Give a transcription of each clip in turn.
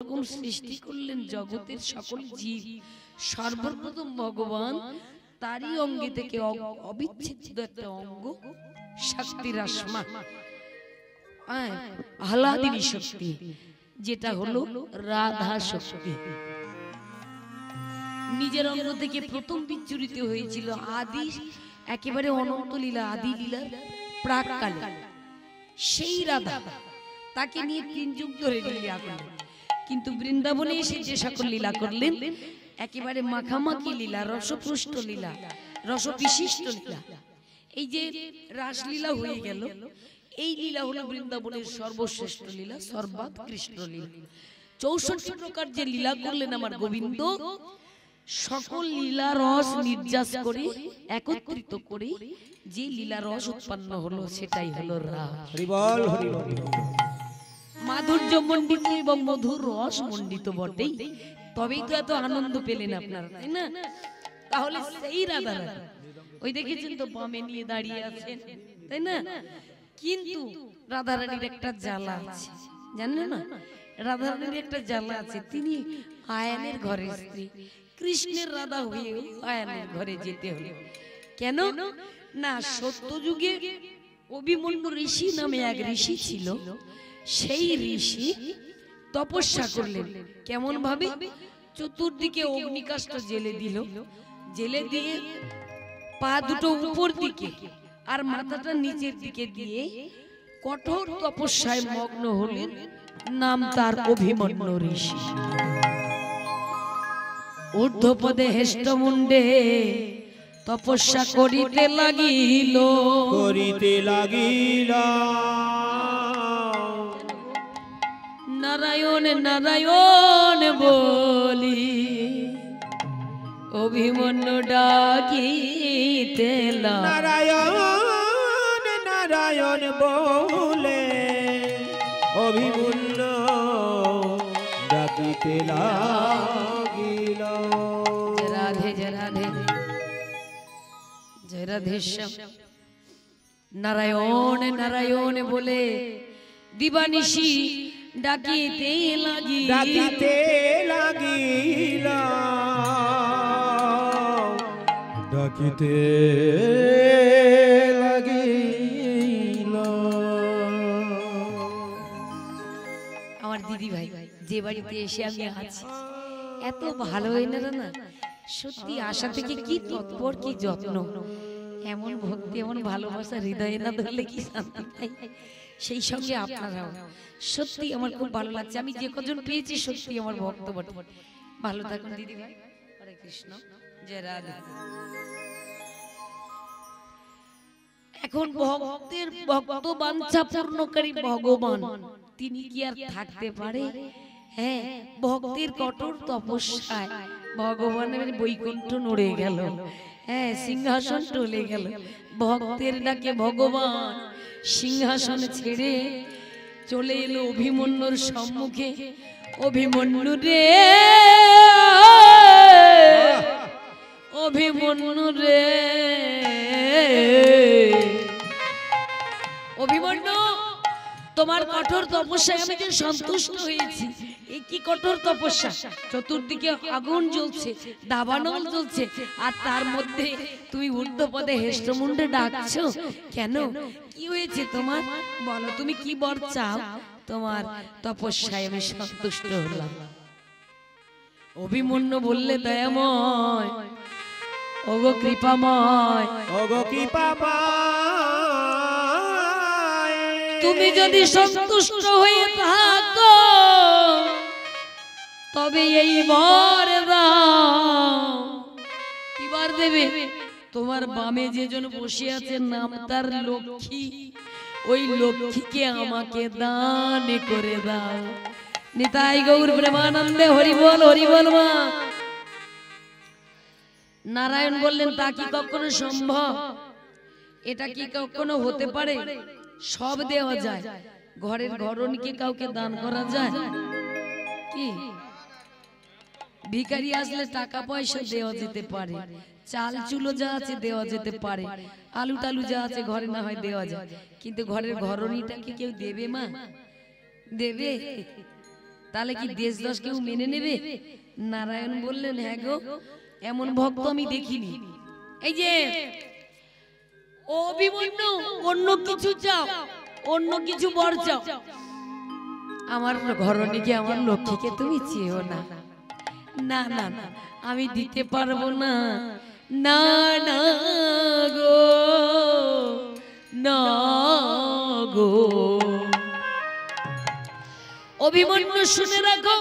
রকম সৃষ্টি করলেন জগতের সকল জীব, সর্বপ্রথম ভগবান তারই অঙ্গে থেকে অবিচ্ছেদ্য একটা অঙ্গ শক্তি রাসমা আহ্লাদিনী শক্তি, যেটা হলো রাধা শক্তি। নিজের অঙ্গ থেকে প্রথম বিচ্ছুরিত হয়েছিল আদি একেবারে অনন্ত লীলা, আদি লীলা প্রাককালে। সেই রাধা তাকে নিয়ে 3 যুগ ধরে লীলা করলেন, কিন্তু বৃন্দাবনে এসে যে সকল লীলা করলেন একেবারে মাখামাখি লীলা, রসপুষ্ট লীলা, রস বিশিষ্ট লীলা। এই যে রাসলীলা হয়ে গেল, এই লীলা হলো বৃন্দাবনের সর্বশ্রেষ্ঠ লীলা, সর্বোৎকৃষ্ট লীলা। 64 প্রকার যে লীলা করলেন আমার গোবিন্দ, সকল লীলা রস নির্যাস করে একত্রিত করে যে লীলা রস উৎপন্ন হলো সেটাই হলো রাস। হরি বল হরি বল। মাধুর্য মণ্ডিত এবং মধুর রস মণ্ডিত বটেই, তবেই তো এত আনন্দ পেলেন আপনারা, তাই না? তাহলে সেই রাধা রাধা ওই দেখেছেন তো বামে নিয়ে দাঁড়িয়ে আছেন, তাই না? কিন্তু রাধারানীর একটা জ্বালা আছে, জানেন না? রাধারানীর একটা জ্বালা আছে, তিনি আয়ানের ঘরের স্ত্রী, কৃষ্ণের রাধা হয়ে আয়ানের ঘরে যেতে হলো। কেন না, সত্য যুগে অভিমন্যু ঋষি নামে এক ঋষি ছিল। সেই ঋষি তপস্যা করলেন। কেমন ভাবে? চতুর্দিকে অগ্নিকাষ্ঠ জেলে দিল, জেলে দিয়ে পা দুটো উপর দিকে আর মাথাটা নিচের দিকে দিয়ে কঠোর তপস্যায় মগ্ন হলেন। নাম তার অভিমন্যু ঋষি। ঊর্ধ্বপদে হেষ্টমুণ্ডে তপস্যা করিতে লাগিল, করিতে লাগিল। নারায়ণ নারায়ণ বলি অভিমন্যু ডাকিতে লাগিল। নারায়ণ নারায়ণ বলে অভিমন্যু ডাকিতে লাগিল। রাধে জয় রাধে জয় রাধেশ্যাম। নারায়ণ নারায়ণ বলে দিবানিশি ডাকিতে লাগিল, ডাকিতে লাগিল, ডাকিতে লাগিল। আমার দিদি ভাই যে বাড়িতে এসে আমি আছি, এত ভালো এনারা না, সত্যি আশা থেকে কি তৎপর, কি যত্ন, এমন ভক্তি, এমন ভালোবাসা হৃদয়ে না ধরলে কি শান্তি পাই। সেই সঙ্গে আপনারাও, সত্যি আমার খুব ভালো লাগছে। আমি যে কজন পেয়েছি সত্যি আমার ভক্ত বটে। ভালো থাকুন দিদি ভাই। হরে কৃষ্ণ, জয় রাধে। এখন ভক্তের ভক্ত বাঞ্ছা পূর্ণকারী ভগবান, তিনি কি আর থাকতে পারে? হ্যাঁ, ভক্তের কঠোর তপস্যায় ভগবানের বৈকুণ্ঠ নড়ে গেল, হ্যাঁ, সিংহাসন টলে গেল। ভক্তের ডাকে ভগবান সিংহাসন ছেড়ে চলে এলো অভিমন্যুর সম্মুখে। অভিমন্যু রে, অভিমন্যু রে, অভিমন্যু, তোমার কঠোর তপস্যায় আমি যে সন্তুষ্ট হয়েছি। এই কি কঠোর তপস্যা! চতুর্দিকে আগুন জ্বলছে, দাবানল জ্বলছে, আর তার মধ্যে তুমি ঊর্ধ্বপদে হেষ্টমুণ্ডে ডাকছো কেন? কি হয়েছে তোমার? বলো, তুমি কি বর চাও? তোমার তপস্যায় আমি সন্তুষ্ট হলাম। অভিমন্যু বললে, দয়াময়, ওগো কৃপাময়, ওগো কৃপাময়, তুমি যদি সন্তুষ্ট হয়ে থাকো তবে এই বর দাও। কি বর দেবে? তোমার বামে যেজন বসে আছে নাম তার লক্ষ্মী, ওই লক্ষ্মীকে আমাকে দান করে দাও। নিতাই গৌর প্রেমানন্দে হরি বল হরি বল মা। নারায়ণ বললেন, তা কি কখনো সম্ভব? এটা কি কখনো হতে পারে? সব দেওয়া যায়, ঘরের ঘরণীকে কাউকে দান করা যায় কি? ভিখারি আসলে টাকা পয়সা দেওয়া যেতে পারে, চাল চুলো যা আছে দেওয়া যেতে পারে, আলু টালু যা আছে ঘরে না হয় দেওয়া যায়, কিন্তু ঘরের ঘরণীটাকে কেউ দেবে মা? দেবে? তাহলে কি দেশ দশ কেউ মেনে নেবে? নারায়ণ বললেন, হ্যাঁ গো, এমন ভক্ত আমি দেখিনি। এই যে অভিমন্যু, অন্য কিছু চাও, অন্য কিছু বর চাও, আমার ঘরণীকে, আমার লক্ষ্মীকে তুমি চেয়েও না। না না না, আমি দিতে পারবো না। না না গো, না গো। অভিমন্যু শুনে রাখো,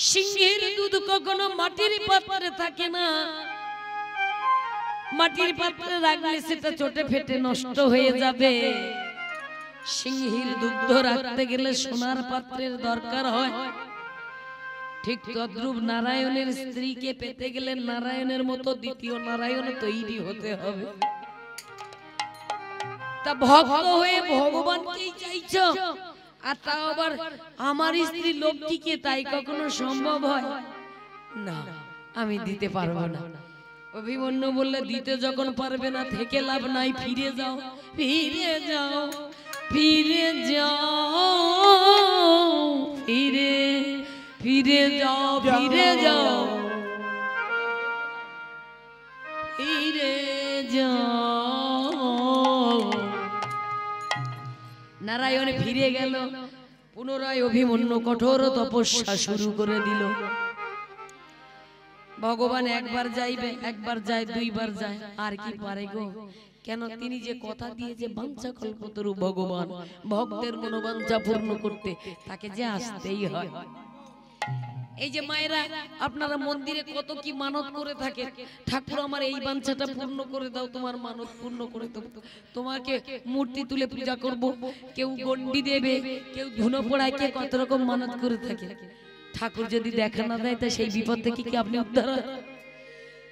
সিংহের দুধ কখনো মাটির পাত্রে থাকে না। মাটির পাত্রে রাখলে সেটা চটে ফেটে নষ্ট হয়ে যাবে। সিংহের দুগ্ধ রাখতে গেলে সোনার পাত্রের দরকার হয়। ঠিক তদ্রূপ নারায়ণের স্ত্রীকে পেতে গেলে নারায়ণের মতো দ্বিতীয় নারায়ণ তৈরি হতে হবে। তা ভক্ত হয়ে ভগবানকেই চাইছো, আর তাও আবার আমার স্ত্রী লক্ষ্মীকে, তাই কখনো সম্ভব হয় না। আমি দিতে পারবো না। অভিমন্যু বললে, দিতে যখন পারবে না থেকে লাভ নাই, ফিরে যাও, ফিরে যাও, ফিরে যাও, ফিরে ফিরে যাও, ফিরে যাও, ফিরে যাও। নারায়ণ ফিরে গেল। পুনরায় অভিমন্যু কঠোর তপস্যা শুরু করে দিল। ভগবান একবার যাইবে, একবার যায়, দুইবার যায়, আর কি পারে গো? কেন, তিনি যে কথা দিয়ে যে বাঞ্ছা কল্পতরু ভগবান, ভক্তের মনোবাঞ্ছা পূর্ণ করতে তাকে যে আসতেই হয়। এই যে মায়েরা, আপনারা মন্দিরে কত কি মানত করে থাকে, ঠাকুর আমার এই বাঞ্ছাটা পূর্ণ করে দাও, তোমার মানত পূর্ণ করে দাও। তোমাকে মূর্তি তুলে পূজা করব, কেউ গন্ডি দেবে, কেউ ধুনো পোড়ায়, কে কত রকম মানত করে থাকে। ঠাকুর যদি দেখা না দেয়, তা সেই বিপদ থেকে কি আপনি উদ্ধার হয়?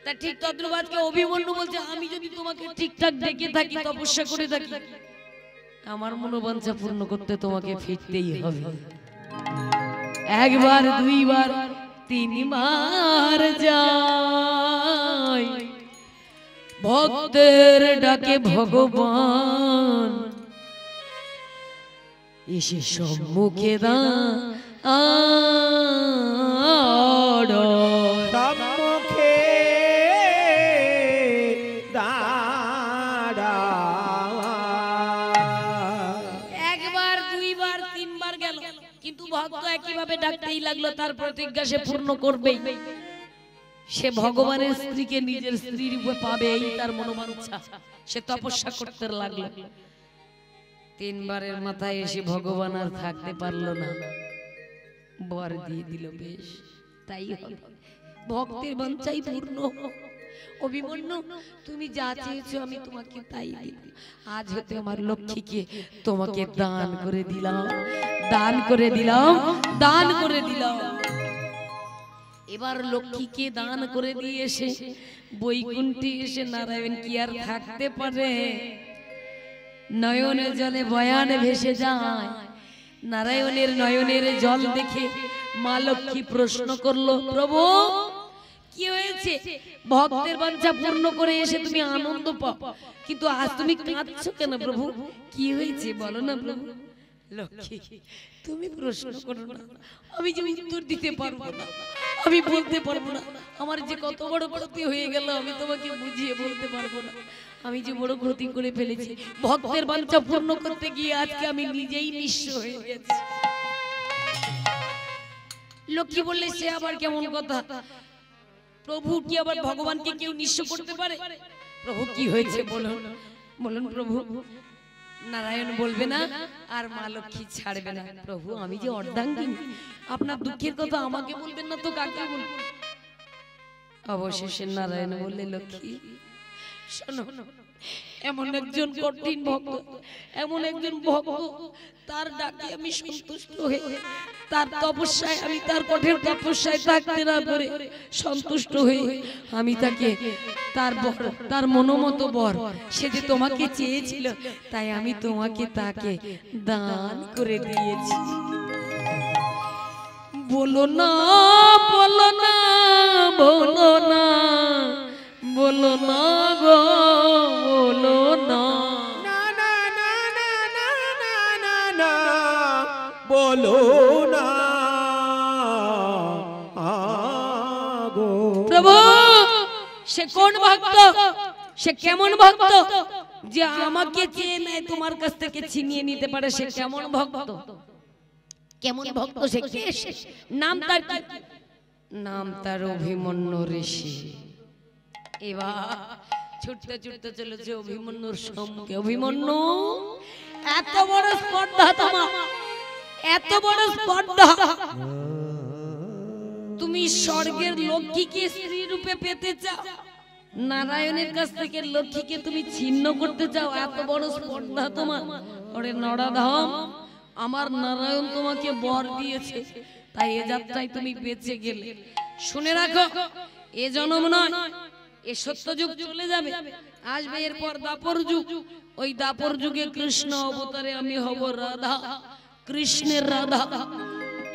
তা ঠিক তদ্রুবাদকে অভিমন্যু বলছে, আমি যদি তোমাকে ঠিকঠাক ডেকে থাকি, তপস্যা করে থাকি, আমার মনোবাঞ্ছা পূর্ণ করতে তোমাকে ফিরতেই হবে। একবার, দুইবার, তিনবার যায়, ভক্তের ডাকে ভগবান এসে সম্মুখে সম্মুখে দাঁড়া। একবার, দুইবার, তিনবার গেল, কিন্তু ভক্ত একইভাবে ডাকতেই লাগলো। তার প্রতিজ্ঞা সে পূর্ণ করবেই। সে ভগবানের স্ত্রীকে নিজের স্ত্রী রূপে পাবে, এই তার মনোবাঞ্ছা। সে তপস্যা করতে লাগলো। তিনবারের মাথায় এসে ভগবান আর থাকতে পারলো না, বর দিয়ে দিল। বেশ, তাই হবে, ভক্তের বাঞ্ছাই পূর্ণ হোক। অভিমন্যু, তুমি যা চেয়েছো আমি তোমাকে তাই দিলাম। আজ হতে আমার লক্ষ্মীকে তোমাকে দান করে দিলাম, দান করে দিলাম, দান করে দিলাম। এবার লক্ষ্মীকে দান করে দিয়ে এসে বৈকুণ্ঠে এসে নারায়ণ কি আর থাকতে পারে? নয়নের জলে বয়ান ভেসে যায়। নারায়ণের নয়নের জল দেখে মা লক্ষ্মী প্রশ্ন করলো, প্রভু কি হয়েছে? ভক্তের বাঞ্ছা পূর্ণ করে এসে তুমি আনন্দ পাও, কিন্তু আজ তুমি কাঁদছো কেন প্রভু? কি হয়েছে বলো না প্রভু। লক্ষ্মী, তুমি প্রশ্ন করো না, আমি যে উত্তর দিতে পারবো না, আমি বলতে পারবো না। আমার যে কত বড় ক্ষতি হয়ে গেল, আমি তোমাকে বুঝিয়ে বলতে পারবো না। আমি যে বড় ক্ষতি করে ফেলেছি, ভক্তের বাঞ্ছা পূর্ণ করতে গিয়ে আজকে আমি নিজেই নিঃস্ব হয়ে গেছি। লক্ষ্মী বললে, সে আবার কেমন কথা? প্রভু কি আবার ভগবানকে কেউ নিঃস্ব করতে পারে? প্রভু কি হয়েছে বলুন, বলুন প্রভু। নারায়ণ বলবে না, আর মা লক্ষ্মী ছাড়বে না। প্রভু, আমি যে অর্ধাঙ্গিনী, আপনার দুঃখের কথা আমাকে বলবেন না তো কাকে বলবেন? অবশেষে নারায়ণ বললে, লক্ষ্মী শোনো, এমন একজন কঠিন ভক্ত, এমন একজন ভক্ত, তার ডাকে আমি সন্তুষ্ট হয়ে, তার তপস্যায়, আমি তার কঠোর তপস্যায় থাকতে না পারে সন্তুষ্ট হয়ে আমি তাকে তার বর, তার মনোমত বর, সে যে তোমাকে চেয়েছিল, তাই আমি তোমাকে তাকে দান করে দিয়েছি। বলো না, বলো না, বলো না, বলো না গো, বলো না। বলো না, প্রভু সে কোন ভক্ত, সে কেমন ভক্ত যে আমাকে চেয়ে নেয় তোমার কাছ থেকে ছিনিয়ে নিতে পারে? সে কেমন ভক্ত, কেমন ভক্ত সে? কে সে? নাম তার কি? নাম তার অভিমন্যু ঋষি। এবার ছুটতে ছুটতে চলেছে অভিমন্যুর সম্মুখে। অভিমন্যু, এত বড় স্পর্ধা তোমার, এত বড় স্পর্ধা! তুমি স্বর্গের লক্ষ্মীকে স্ত্রী রূপে পেতে চাও, নারায়ণের কাছ থেকে লক্ষ্মীকে তুমি ছিন্ন করতে চাও, এত বড় স্পর্ধা তোমার? ওরে নরাধম, আমার নারায়ণ তোমাকে বর দিয়েছে, তাই এ যাত্রায় তুমি বেঁচে গেলে। শুনে রাখো, এ জন্ম নয়, এ সত্যযুগ চলে যাবে, আসবে এরপর দাপর যুগ। ওই দাপর যুগে কৃষ্ণ অবতারে আমি হব রাধা, কৃষ্ণের রাধা,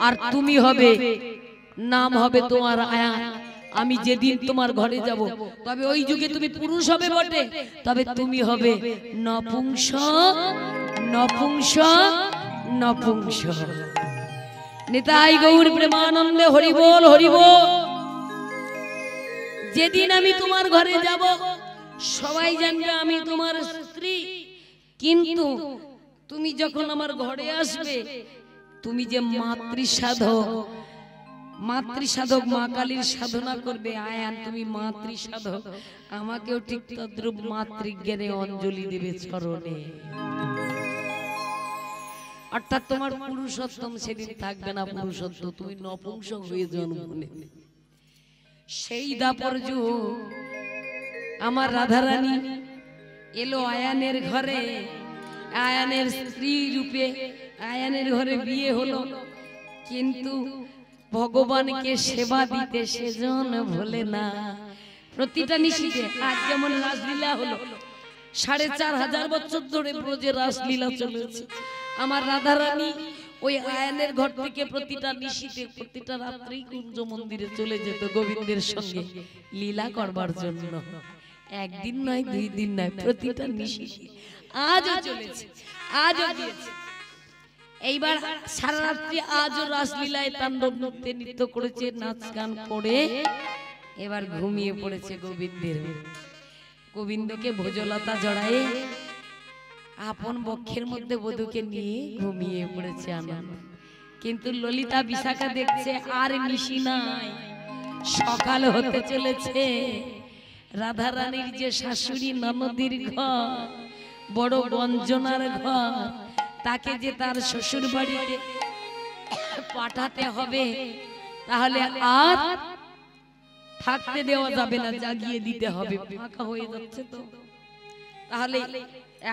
আর তুমি হবে, নাম হবে তোমার আয়া। আমি যেদিন তোমার ঘরে যাব, তবে ওই যুগে তুমি পুরুষ হবে বটে, তবে তুমি হবে নপুংসক, নপুংসক, নপুংসক। নিতাই গৌর প্রেমানন্দে হরি বল, হরি বল। যেদিন আমি তোমার ঘরে যাব, সবাই জানবে আমি তোমার স্ত্রী, কিন্তু তুমি যখন আমার ঘরে আসবে, তুমি যে মাতৃসাধক, মাতৃসাধক মা কালীর সাধনা করবে, আয়ান তুমি মাতৃসাধক, আমাকেও ঠিক তদ্রূপ মাতৃজ্ঞানে অঞ্জলি দেবে চরণে। অর্থাৎ তোমার পুরুষোত্তম সেদিন থাকবে না পুরুষোত্তম, তুমি নপুংসক হয়ে জন্ম নেবে। সেই দাপর যুগ আমার রাধারানী এলো আয়ানের ঘরে, আয়ানের স্ত্রী রূপে আয়ানের ঘরে বিয়ে হলো, কিন্তু ভগবানকে সেবা দিতে সেজন ভোলে না। প্রতিটা নিশিতে আজ যেমন রাসলীলা হলো, 4500 বছর ধরে ব্রজে রাসলীলা চলেছে। আমার রাধারানী ওই আয়ানের ঘর থেকে প্রতিটা নিশিতে, প্রতিটা রাত্রি কুঞ্জ মন্দিরে চলে যেত গোবিন্দের সঙ্গে লীলা করবার জন্য। একদিন নয়, 2 দিন নয়, প্রতিটা নিশিতে আজও চলেছে, আজও দিয়েছে। এইবার সারা রাত্রি আজও রাসলীলায় তাণ্ডব নৃত্য করেছে, নাচ গান করে এবার ঘুমিয়ে পড়েছে গোবিন্দের। গোবিন্দকে ভোজলতা জড়ায়ে আপন বক্ষের মধ্যে বধূকে নিয়ে ঘুমিয়ে পড়েছে আনন্দ। কিন্তু ললিতা বিশাখা দেখছে আর নিশি নাই, সকাল হতে চলেছে। রাধারানীর যে শাশুড়ি ননদির ঘর, বড় বঞ্জনার ঘর, তাকে যে তার শ্বশুর বাড়িতে পাঠাতে হবে, তাহলে আর থাকতে দেওয়া যাবে না, জাগিয়ে দিতে হবে, ফাঁকা হয়ে যাচ্ছে তো। তাহলে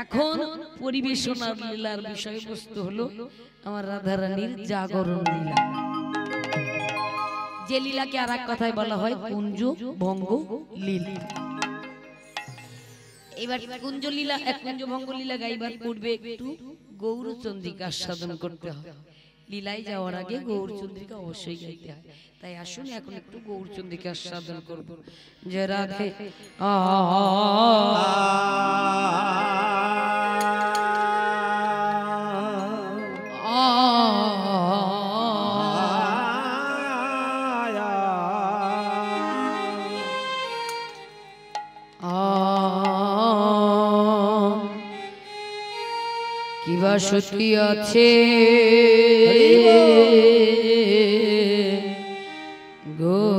এখন পরিবেশনার লীলার বিষয়বস্তু হলো আমার রাধারানীর জাগরণ লীলা, যে লীলাকে আর এক কথায় বলা হয় কুঞ্জ ভঙ্গ লীলা। এবার কুঞ্জ লীলা, কুঞ্জ ভঙ্গ লীলা গাইবার পূর্বে একটু গৌরচন্দ্রিকা আস্বাদন করতে হয়। লীলায় যাওয়ার আগে গৌরচন্দ্রিকা অবশ্যই গাইতে হয়। তাই আসুন এখন একটু গৌরচন্দ্রিকা আস্বাদন করব। জয় রাধে। কিবা সত্যি আছে গোরা,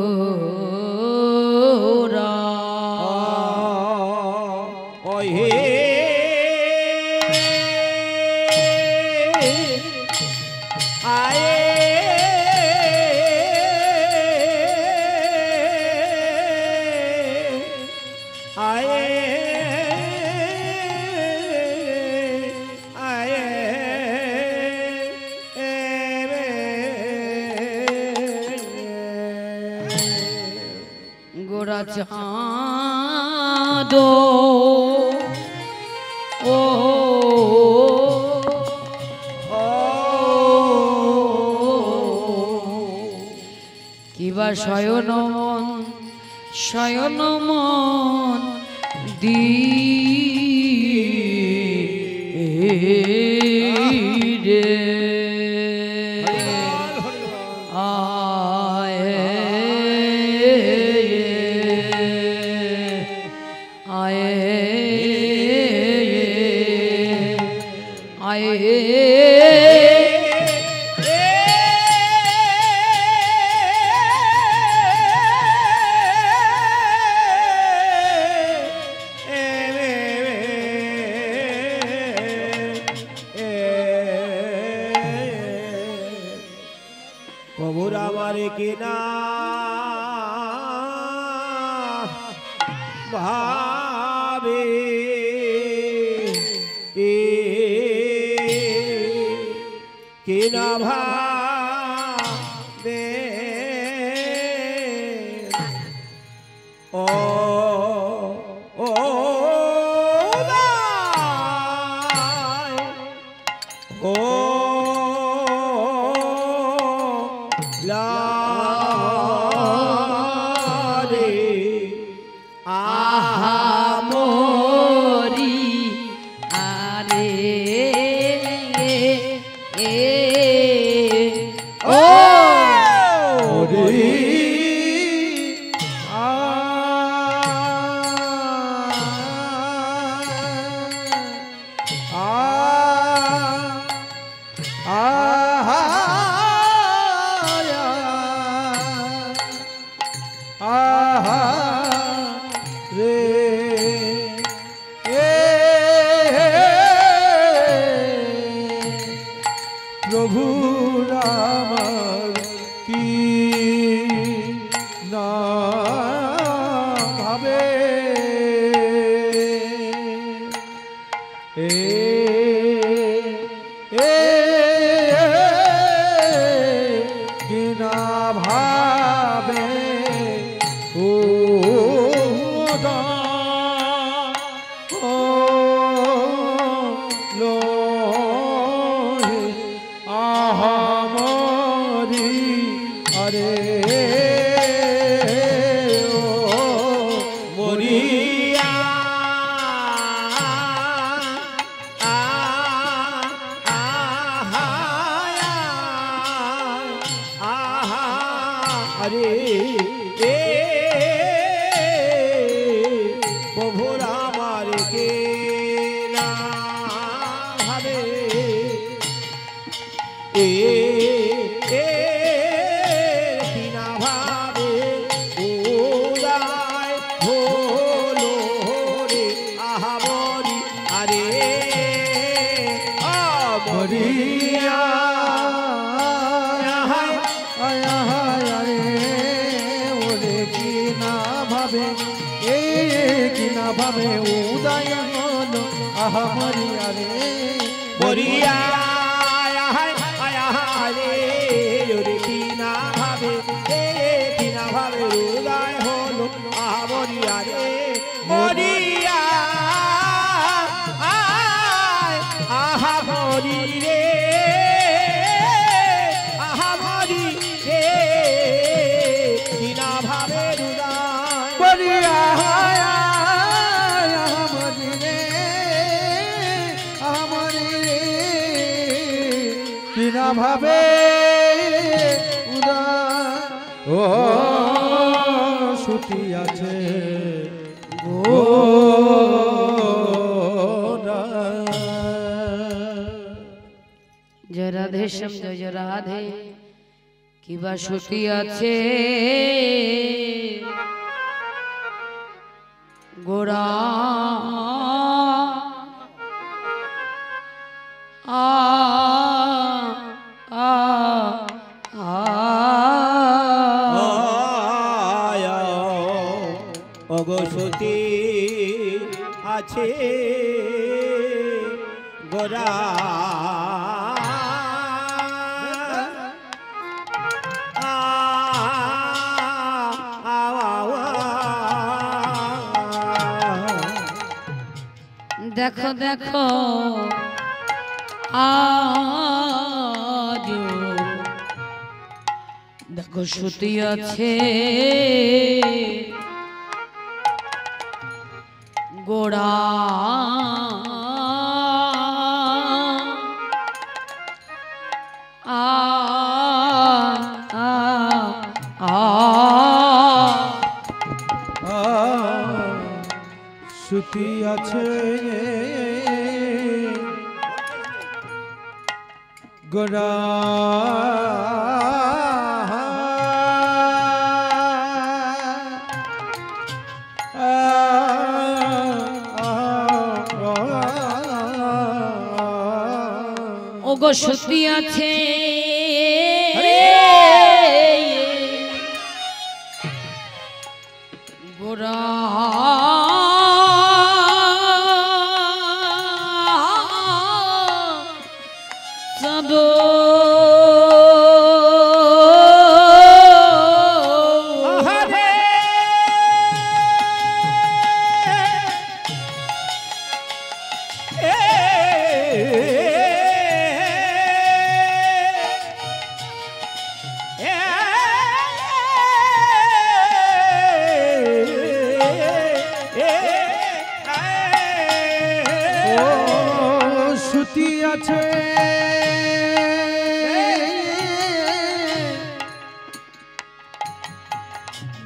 গোরা চাঁদ ও কিবা শয়ন মন, শয়ন মন দি রে আয় কিনা ভাবে কিনা ভাবে ও ও ও লারে আহা মোরি আরে ও রে প্রভু রাম কি না ভাবে এ কি না ভাবে ও দা ও লো আহামরি আরে ও মরিয়া আরে এ প্রভু আমার কে না ভাবে এ কিনা ভাবে উদয় হলো রে আহা মরি আরে মরিয়া ওরে কিনা ভাবে কিনা ভাবে উদয় হলো আহা মরিয়া রে মরিয়া রে কিনা ভাবে উদয় হলো মরিয়া রে মরিয়া আহা মরি রে আহা মরি রে কিনা ভাবে উদয় মরিয়া আহা মরি রে আহা মরি রে কিনা ভাবে উদয় ও ছুটি আছে গো জয় রাধে শ্যাম জয় রাধে কিবা ছুটি আছে গোরা আ আ অগসতি আছে গোরা দেখো দেখো আজ দেখো ছুটি আছে গোড়া আ আ আ ছুটি আছে গোরা ওগো ছুটি আছে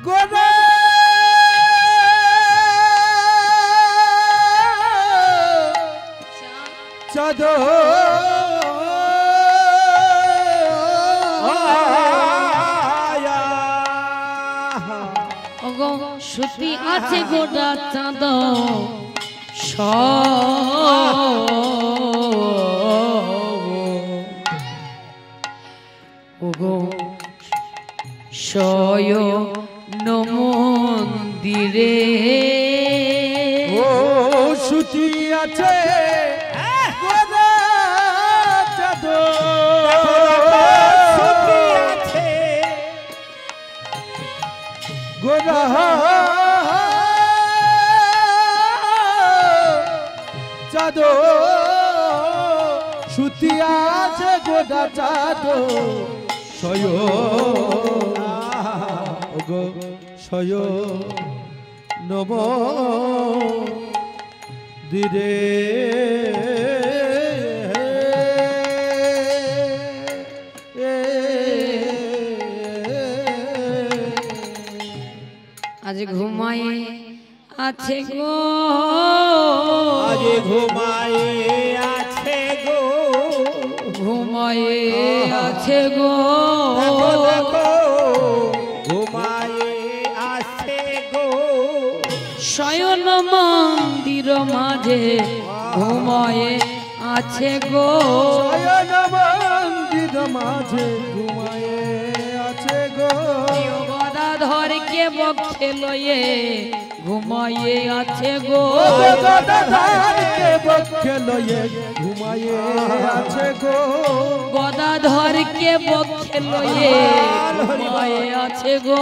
গোরা চাঁদর ওগো সুতি আছে গোটা চাঁদ ওগো শয়ন মন্দিরে ও সুতি আছে গোরা চাঁদর সুতি আছে গোরা চাঁদর সুতি আছে গোরা চাঁদর সয় ওগো সয় নম দিরে আজ ঘুমায়ে আছে গো আজ ঘুমায়ে আছে গো ঘুমায়ে আছে গো দেখো দেখো ঘুমায়ে আছে গো শয়ন মন্দির মাঝে ঘুমায়ে আছে গো শয়ন মন্দির মাঝে ঘুমায়ে আছে গো গদাধর কে বক্ষে লয়ে ঘুমায়ে আছে গো গদাধর কে বক্ষে লয়ে ঘুমায়ে আছে গো গদাধর কে বক্ষে লয়ে ঘুমায়ে আছে গো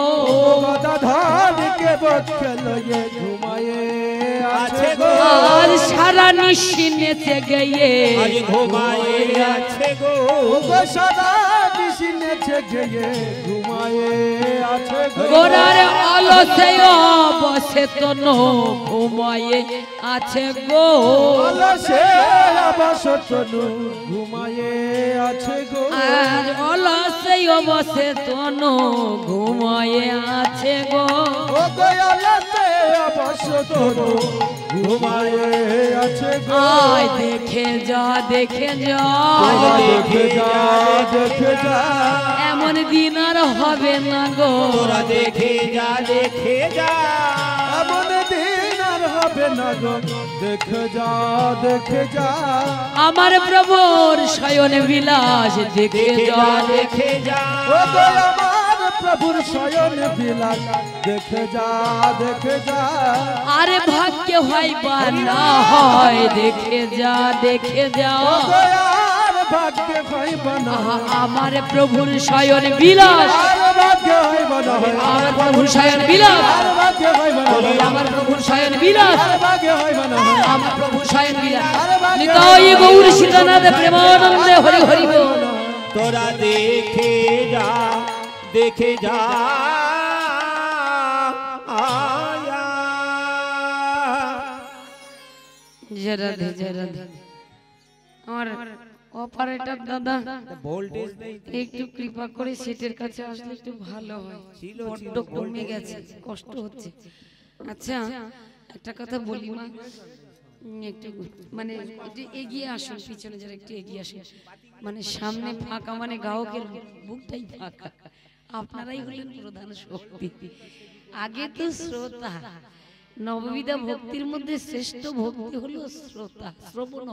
গদাধর কে বক্ষে লয়ে ঘুমায়ে আছে গো আর সারা নিশি নেচে গিয়ে আজ ঘুমায়ে আছে গো সারা নিশি নেচে গিয়ে ঘুমায়ে আছে গো গোরার অলসে বসে তন ঘুমায়ে আছে গো অলসে বসে তনু ঘুমায়ে আছে গো আর অলসে বসে তন ঘুমায়ে আছে গো ও গয়ালতে বসে তনু ঘুমায়ে আছে গো আয় দেখে যা দেখে যা দেখে যা দেখে যা এমন দিন আর হবে না গো তোরা দেখে যা দেখে যা এমন দিন আর হবে না গো দেখে যা দেখে যা আমার প্রভুর শয়ন বিলাস দেখে যা দেখে যা ও গো আমার প্রভুর শয়ন বিলাস দেখে যা দেখে যা আরে ভাগ্য হয় বা না হয় দেখে যা দেখে যা ও গো আর ভাগ্য হইব না আমার প্রভুর শয়ন বিলাস আর ভাগ্য হইব না আমার প্রভুর শয়ন বিলাস আর ভাগ্য হইব না আমার প্রভুর শয়ন বিলাস আর ভাগ্য হইব না আমার প্রভুর শয়ন বিলাস নিতাই গৌর সীতানাথ প্রেমানন্দে হরি হরি বল তোরা দেখে যা দেখে যা আয়া জয় রাধে জয় রাধে আমার অপারেটর দাদা ভোল্টেজ নেই একটু কৃপা করে সেটের কাছে আসলে একটু ভালো হয় বড্ড কমে গেছে কষ্ট হচ্ছে আচ্ছা একটা কথা বলি মা একটু মানে একটু এগিয়ে আসুন পিছনে যারা একটু এগিয়ে আসুন মানে সামনে ফাঁকা মানে গায়কের বুকটাই ফাঁকা আপনারাই হলেন প্রধান শক্তি আগে তো শ্রোতা নববিধা ভক্তির মধ্যে শ্রেষ্ঠ ভক্তি হলো শ্রোতা শ্রবণ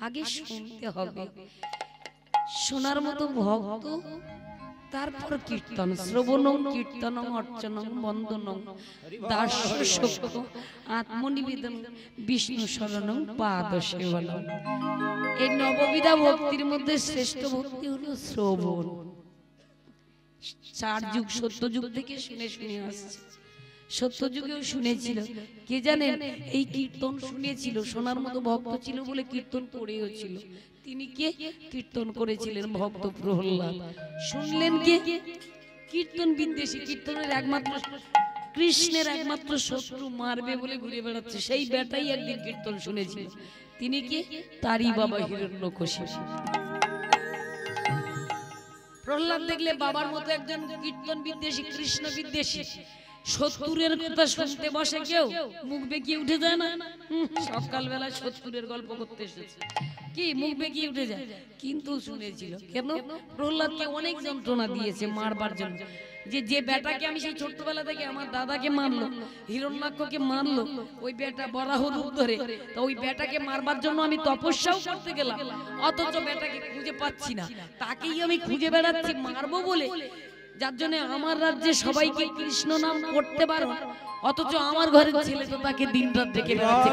আগে শুনতে হবে শোনার মতো ভক্ত তারপর কীর্তন শ্রবণং কীর্তনং অর্চনং বন্দনং দাস্য শক্ত আত্মনিবেদন বিষ্ণু শরণং পাদ সেবনং এই নববিধা ভক্তির মধ্যে শ্রেষ্ঠ ভক্তি হলো শ্রবণ চার যুগ সত্য যুগ থেকে শুনে শুনে আসছে সত্য যুগেও শুনেছিল কে জানেন এই কীর্তন শুনেছিল শোনার মতো ভক্ত ছিল বলে কীর্তন করেও ছিল তিনি কে কীর্তন করেছিলেন ভক্ত প্রহ্লাদ শুনলেন কে কীর্তন বিদ্বেষী কীর্তনের একমাত্র কৃষ্ণের একমাত্র শত্রু মারবে বলে ঘুরে বেড়াচ্ছে সেই বেটাই একদিন কীর্তন শুনেছিল তিনি কে তারই বাবা হিরণ্যকশিপু প্রহ্লাদ দেখলে বাবার মতো একজন কীর্তন বিদ্বেষী, কৃষ্ণ বিদ্বেষী, শত্রুরের কথা শুনতে বসে কেউ মুখ বেঁকিয়ে উঠে যায় না? সকালবেলা শত্রুরের গল্প করতে এসেছে, কি মুখ বেঁকিয়ে উঠে যায়। কিন্তু শুনেছিল কেন? প্রহ্লাদকে অনেক যন্ত্রণা দিয়েছে মারবার জন্য। যে বেটাকে আমি সেই ছোট্টবেলা থেকে আমার দাদাকে মারলো, হিরণ্যাক্ষকে মারলো, ওই বেটা বরাহ রূপ ধরে, তো ওই বেটাকে মারবার জন্য আমি তপস্যাও করতে গেলাম, অথচ বেটাকে খুঁজে পাচ্ছি না। তাকেই আমি খুঁজে বেড়াচ্ছি মারবো বলে, যার জন্য আমার রাজ্যে সবাইকে কৃষ্ণ নাম করতে পারো, অথচ আমার ঘরের ছেলে তো তাকে দিন রাত ডেকে বেড়াচ্ছে।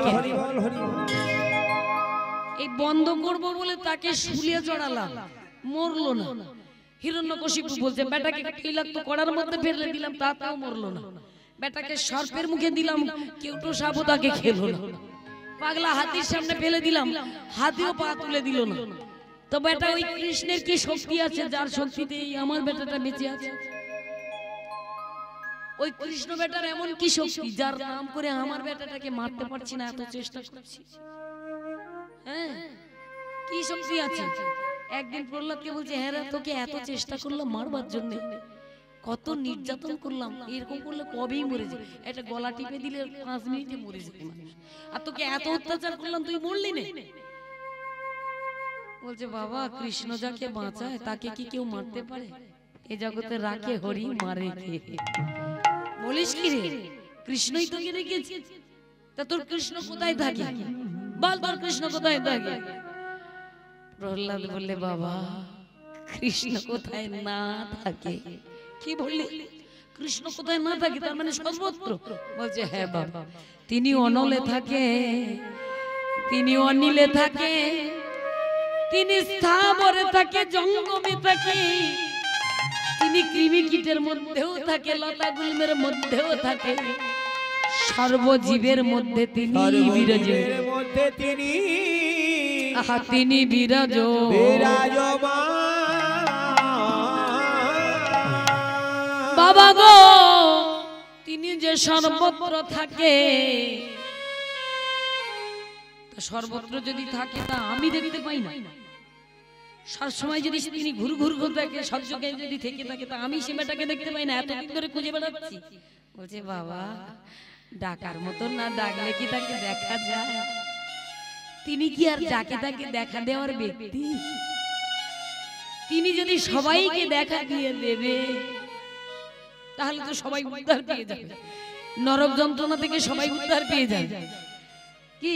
এই বন্ধ করব বলে তাকে শুলিয়ে চড়ালাম, মরলো না। হিরণ্যকশিপু বলছে বেটাকে তৈলাক্ত করার মধ্যে ফেলে দিলাম, তাতেও মরলো না। বেটাকে সর্পের মুখে দিলাম, কেউটো সাপও তাকে খেলো না। পাগলা হাতির সামনে ফেলে দিলাম, হাতিও পা তুলে দিল না। তো বেটা ওই কৃষ্ণের কি শক্তি আছে যার শক্তিতে আমার বেটাটা বেঁচে আছে? ওই কৃষ্ণ বেটার এমন কি শক্তি যার নাম করে আমার বেটাটাকে মারতে পারছি না, এত চেষ্টা করছি? হ্যাঁ, কি শক্তি আছে? একদিন প্রহ্লাদকে বলছে, হ্যাঁ রে, তোকে এত চেষ্টা করলাম মারবার জন্য, কত নির্যাতন করলাম, এরকম করলে কবেই মরে যায়, একটা গলা টিপে দিলে 5 মিনিটে মরে যায় মানুষ, আর তোকে এত অত্যাচার করলাম তুই মরলি না। বলছে বাবা, কৃষ্ণ যাকে বাঁচায় তাকে কি কেউ মারতে পারে? এ জগতে রাখে হরি, মারে কে? বলিস কি রে, কৃষ্ণই তোকে রেখেছে, তা তোর কৃষ্ণ কোথায় থাকে? বল তোর কৃষ্ণ কোথায় থাকে? প্রহ্লাদ বললে, বাবা কৃষ্ণ কোথায় না থাকে? কি বললি? কৃষ্ণ কোথায় না থাকে তার মানে সর্বত্র? বলছে হ্যাঁ বাবা, তিনি অনলে থাকে, তিনি অনিলে থাকে, তিনি স্থাবরে থাকে, জঙ্গমে থাকে, তিনি কৃমি কীটের মধ্যেও থাকে, লতা গুল্মের মধ্যেও থাকে, সর্বজীবের মধ্যে তিনি বিরাজ, তিনি বাবা গো, তিনি যে সর্বত্র থাকে, সর্বত্র যদি থাকে তা আমি দেখতে পাই না। সব সময় যদি তিনি ঘুর ঘুর ঘুর থাকে, সব জায়গায় যদি থেকে থাকে, তা আমি সে মেয়েটাকে দেখতে পাই না, এতদিন ধরে খুঁজে বেড়াচ্ছি। বলছে বাবা, ডাকার মতন না ডাকলে কি তাকে দেখা যায়? তিনি কি আর যাকে তাকে দেখা দেওয়ার ব্যক্তি? তিনি যদি সবাইকে দেখা দিয়ে দেবে তাহলে তো সবাই উদ্ধার পেয়ে যাবে, নরক যন্ত্রণা থেকে সবাই উদ্ধার পেয়ে যাবে। কি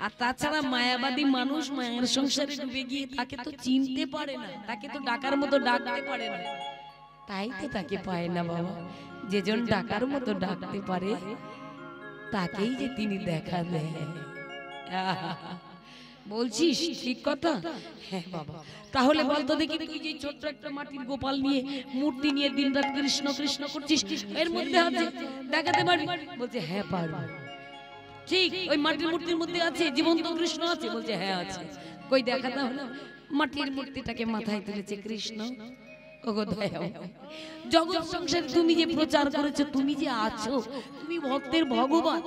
আর তাছাড়া মায়াবাদী মানুষ মায়ের সংসারে ডুবে গিয়ে তাকে তো চিনতে পারে না, তাকে তো ডাকার মতো ডাকতে পারে না, তাই তো তাকে পায় না বাবা। যেজন ডাকার মতো ডাকতে পারে তাকেই যে তিনি দেখা দেয়। বলছিস ঠিক কথা? হ্যাঁ বাবা। তাহলে বলতো দেখি, তুই যে ছোট্ট একটা মাটির গোপাল নিয়ে, মূর্তি নিয়ে দিনরাত কৃষ্ণ কৃষ্ণ করছিস, এর মধ্যে আছে দেখাতে পারবি? বলছে হ্যাঁ পারবো। ঠিক ওই মাটির মূর্তির মধ্যে আছে জীবন্ত কৃষ্ণ আছে? বলছে হ্যাঁ আছে। কই দেখা তাহলে। মাটির মূর্তিটাকে মাথায় তুলেছে কৃষ্ণ। ওগো দয়া, জগৎ সংসারে তুমি যে প্রচার করেছো, তুমি যে আছো, তুমি ভক্তের ভগবান,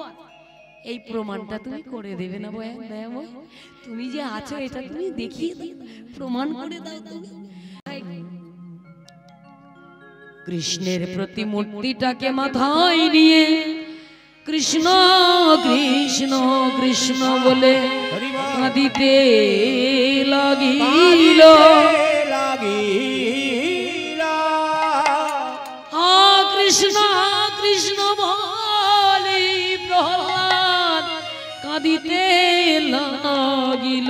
এই প্রমাণটা তুমি করে দেবে না বয়া দয়াময়? তুমি যে আছো এটা তুমি দেখিয়ে দাও, প্রমাণ করে দাও তুমি। কৃষ্ণের প্রতিমূর্তিটাকে মাথায় নিয়ে কৃষ্ণ কৃষ্ণ কৃষ্ণ বলে কাঁদিতে লাগিল। কৃষ্ণ কৃষ্ণ বলে প্রহ্লাদ কাঁদিতে লাগিল।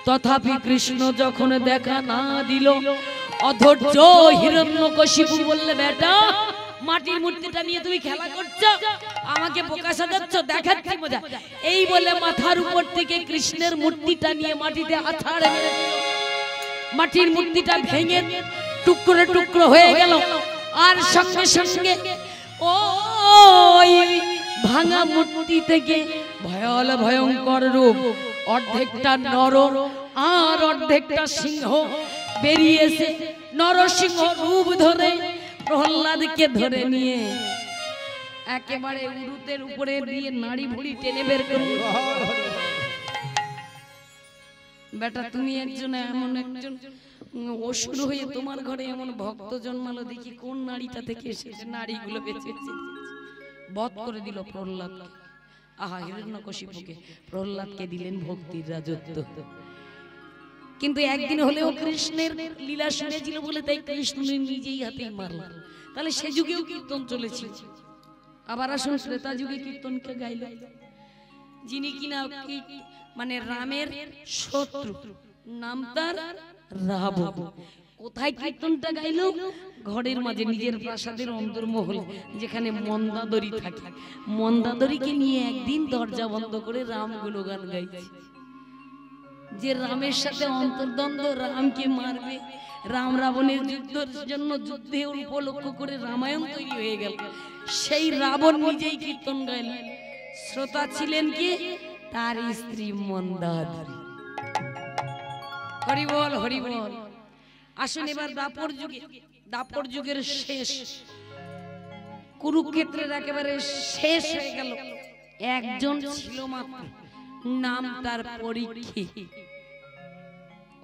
তথাপি কৃষ্ণ যখন দেখা না দিল, অধৈর্য হিরণ্যকশিপু বললে, বেটা মাটির মূর্তিটা নিয়ে তুমি খেলা করছো, আমাকে বোকা সাজাচ্ছ, দেখাচ্ছি মজা। এই বলে মাথার উপর থেকে কৃষ্ণের মূর্তিটা নিয়ে মাটিতে আছাড় মেরে দিল। মাটির মূর্তিটা ভেঙে টুকরো টুকরো হয়ে গেল, আর সঙ্গে সঙ্গে ওই ভাঙা মূর্তি থেকে ভয়াল ভয়ঙ্কর রূপ, অর্ধেকটা নর আর অর্ধেকটা সিংহ বেরিয়েছে। নরসিংহ রূপ ধরে প্রহ্লাদকে ধরে নিয়ে একেবারে উরুতের উপরে দিয়ে নাড়ি ভুড়ি টেনে বের করে, বেটা তুমি একজন এমন একজন ও শুরু হয়ে তোমার ঘরে এমন ভক্ত জন্মালো, দেখি কোন নারীটা থেকে এসেছে, নারীগুলো বেঁচে বধ করে দিল প্রহ্লাদ। আহা, হিরণ্যকশিপুকে প্রহ্লাদকে দিলেন ভক্তির রাজত্ব। কিন্তু একদিন হলেও কৃষ্ণের লীলা শুনেছিল বলে তাই কৃষ্ণ নিজেই হাতে মারল। তাহলে সে যুগেও কীর্তন চলেছে। আবার আসুন ত্রেতা যুগে কীর্তনকে গাইল যিনি কিনা মানে রামের শত্রু, নাম তার রাবণ। কোথায় কীর্তনটা গাইল? ঘরের মাঝে, নিজের প্রাসাদের অন্তর্মহল যেখানে মন্দাদরী থাকে, মন্দাদরীকে নিয়ে একদিন দরজা বন্ধ করে রাম গুণগান গাইছে। যে রামের সাথে অন্তর্দ্বন্দ্ব, রামকে মারবে, রাম রাবণের যুদ্ধের জন্য যুদ্ধের উপলক্ষ করে রামায়ণ তৈরি হয়ে গেল। সেই রাবণ নিজেই কীর্তন গাইল। শ্রোতা ছিলেন কি? তার স্ত্রী মন্দাদরী। হরি বল, হরি বল। আসুন এবার দাপর যুগে, দাপর যুগের শেষ, কুরুক্ষেত্রের একেবারে শেষ হয়ে গেল। একজন ছিল মাত্র, নাম তার পরীক্ষিত,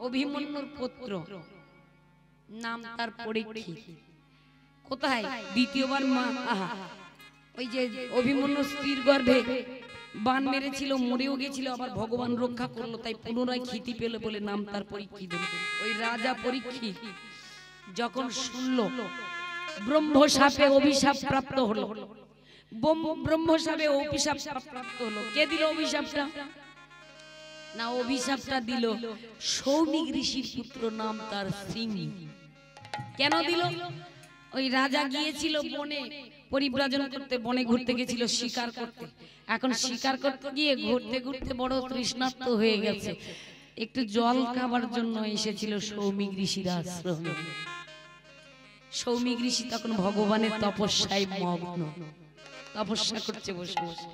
অভিমন্যুর পুত্র, নাম তার পরীক্ষিত। কোথায়? দ্বিতীয়বার মা ওই যে অভিমন্যুর স্ত্রীর গর্ভে বান মেরেছিল, মরেও গেছিল, আবার ভগবান রক্ষা করলো, তাই পুনরায় খ্যাতি পেল বলে নাম তার পরীক্ষিত। ওই রাজা পরীক্ষিত যখন শুনলো ব্রহ্মশাপে অভিশাপ প্রাপ্ত হলো, ব্রহ্মশাপে অভিশাপ প্রাপ্ত হলো। কে দিল অভিশাপটা? না, অভিশাপটা দিল সৌমিক ঋষির পুত্র, নাম তার সিংহী। কেন দিল? ওই রাজা গিয়েছিল বনে পরিব্রাজন করতে, বনে ঘুরতে গেছিল শিকার করতে। এখন শিকার করতে গিয়ে ঘুরতে ঘুরতে বড় তৃষ্ণার্ত হয়ে গেছে, একটু জল খাবার জন্য এসেছিল সৌমিক ঋষির আশ্রমে। সৌমিক ঋষি তখন ভগবানের তপস্যায় মগ্ন, তপস্যা করছে বসে বসে।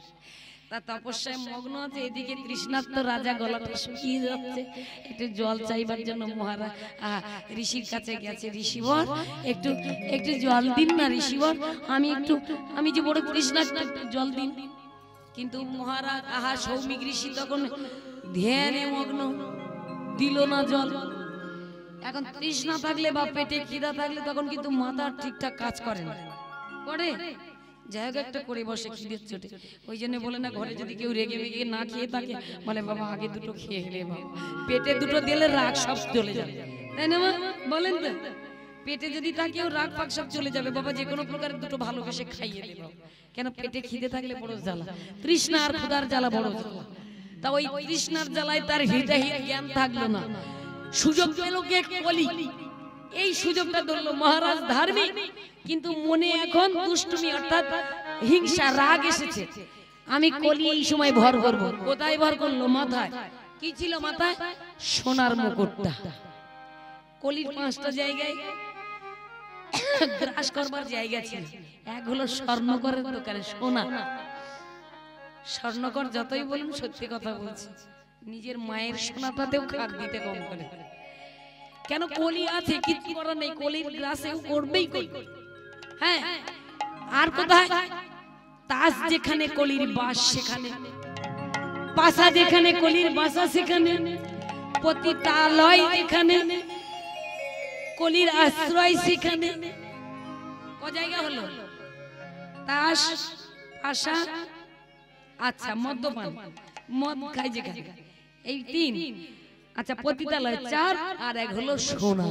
তা তপস্যায় মগ্ন আছে, এদিকে তৃষ্ণার্ত রাজা গলাটা শুকিয়ে যাচ্ছে, একটু জল চাইবার জন্য মহারাজ ঋষির কাছে গেছে। ঋষিবর একটু একটু জল দিন না ঋষিবর, আমি যে বড় তৃষ্ণার্ত, একটু জল দিন। কিন্তু মহারাজ সৌমিক ঋষি তখন ধ্যানে মগ্ন, দিল না জল। এখন তৃষ্ণা থাকলে বা পেটে খিদা থাকলে তখন কিন্তু মাথা ঠিকঠাক কাজ করে না, করে যাই হোক একটা করে বসে খিদের চোটে। ওই জন্য বলে না, ঘরে যদি কেউ রেগে মেগে না খেয়ে থাকে বলে বাবা আগে দুটো খেয়ে গেলে, বাবা পেটে দুটো দিলে রাগ সব চলে যাবে, তাই না বলেন তো? পেটে যদি থাকেও রাগ ফাগ সব চলে যাবে, বাবা যে কোনো প্রকারের দুটো ভালোবেসে খাইয়ে দেবে। কেন? পেটে খিদে থাকলে বড় জ্বালা, তৃষ্ণা আর ক্ষুধার জ্বালা বড় জ্বালা। তা ওই তৃষ্ণার জ্বালায় তার হৃদয়ের জ্ঞান থাকলো না, সুযোগ পেল কে? কলি। এই সুযোগটা ধরলো মহারাজ ধার্মিক, কিন্তু মনে এখন দুষ্টুমি অর্থাৎ হিংসা, রাগ এসেছে। আমি কলি এই সময় ভর করব। কোথায় ভর করলো? মাথায়। কি ছিল মাথায়? সোনার মুকুটটা। কলির 5টা জায়গায় গ্রাস করবার জায়গা ছিল। এক হলো স্বর্ণকরের দোকানে সোনা। স্বর্ণকর যতই বলুন সত্যি কথা বলছি, নিজের মায়ের সোনাটাতেও খাক দিতে কম করে। কেন? কলি আছে, কিছু করার নেই, কলির গ্রাসেও করবেই কই। হ্যাঁ, আর কোথায়? তাস যেখানে কলির বাস সেখানে, পাশা যেখানে কলির বাসা সেখানে, পতিতালয় যেখানে কলির আশ্রয় সেখানে। ক জায়গা হলো? তাস, পাশা, আচ্ছা মদ্যপান, মদ খাই যেখানে, এই 3। আচ্ছা পতিতালয় 4, আর এক হলো সোনা।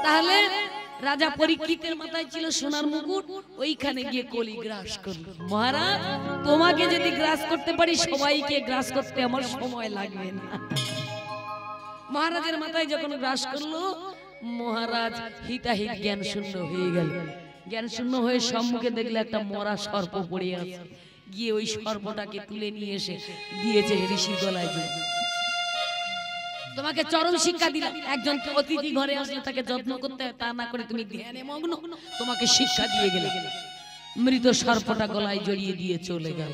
তাহলে রাজা পরীক্ষিতের মাথায় ছিল সোনার মুকুট, ওইখানে গিয়ে কলি গ্রাস করলো। মহারাজ তোমাকে যদি গ্রাস করতে পারি, সবাইকে গ্রাস করতে আমার সময় লাগবে না। মহারাজের মাথায় যখন গ্রাস করলো, মহারাজ হিতাহিত জ্ঞান শূন্য হয়ে গেল। জ্ঞান শূন্য হয়ে সম্মুখে দেখলে একটা মরা সর্প পড়ে আছে। গিয়ে ওই সর্পটাকে তুলে নিয়ে এসে দিয়েছে ঋষির গলায়। তোমাকে চরম শিক্ষা দিলাম, একজন অতিথি ঘরে আসলে তাকে যত্ন করতে হয়, তা না করে তুমি ধ্যানে মগ্ন, তোমাকে শিক্ষা দিয়ে গেলে। মৃত সর্পটা গলায় জড়িয়ে দিয়ে চলে গেল।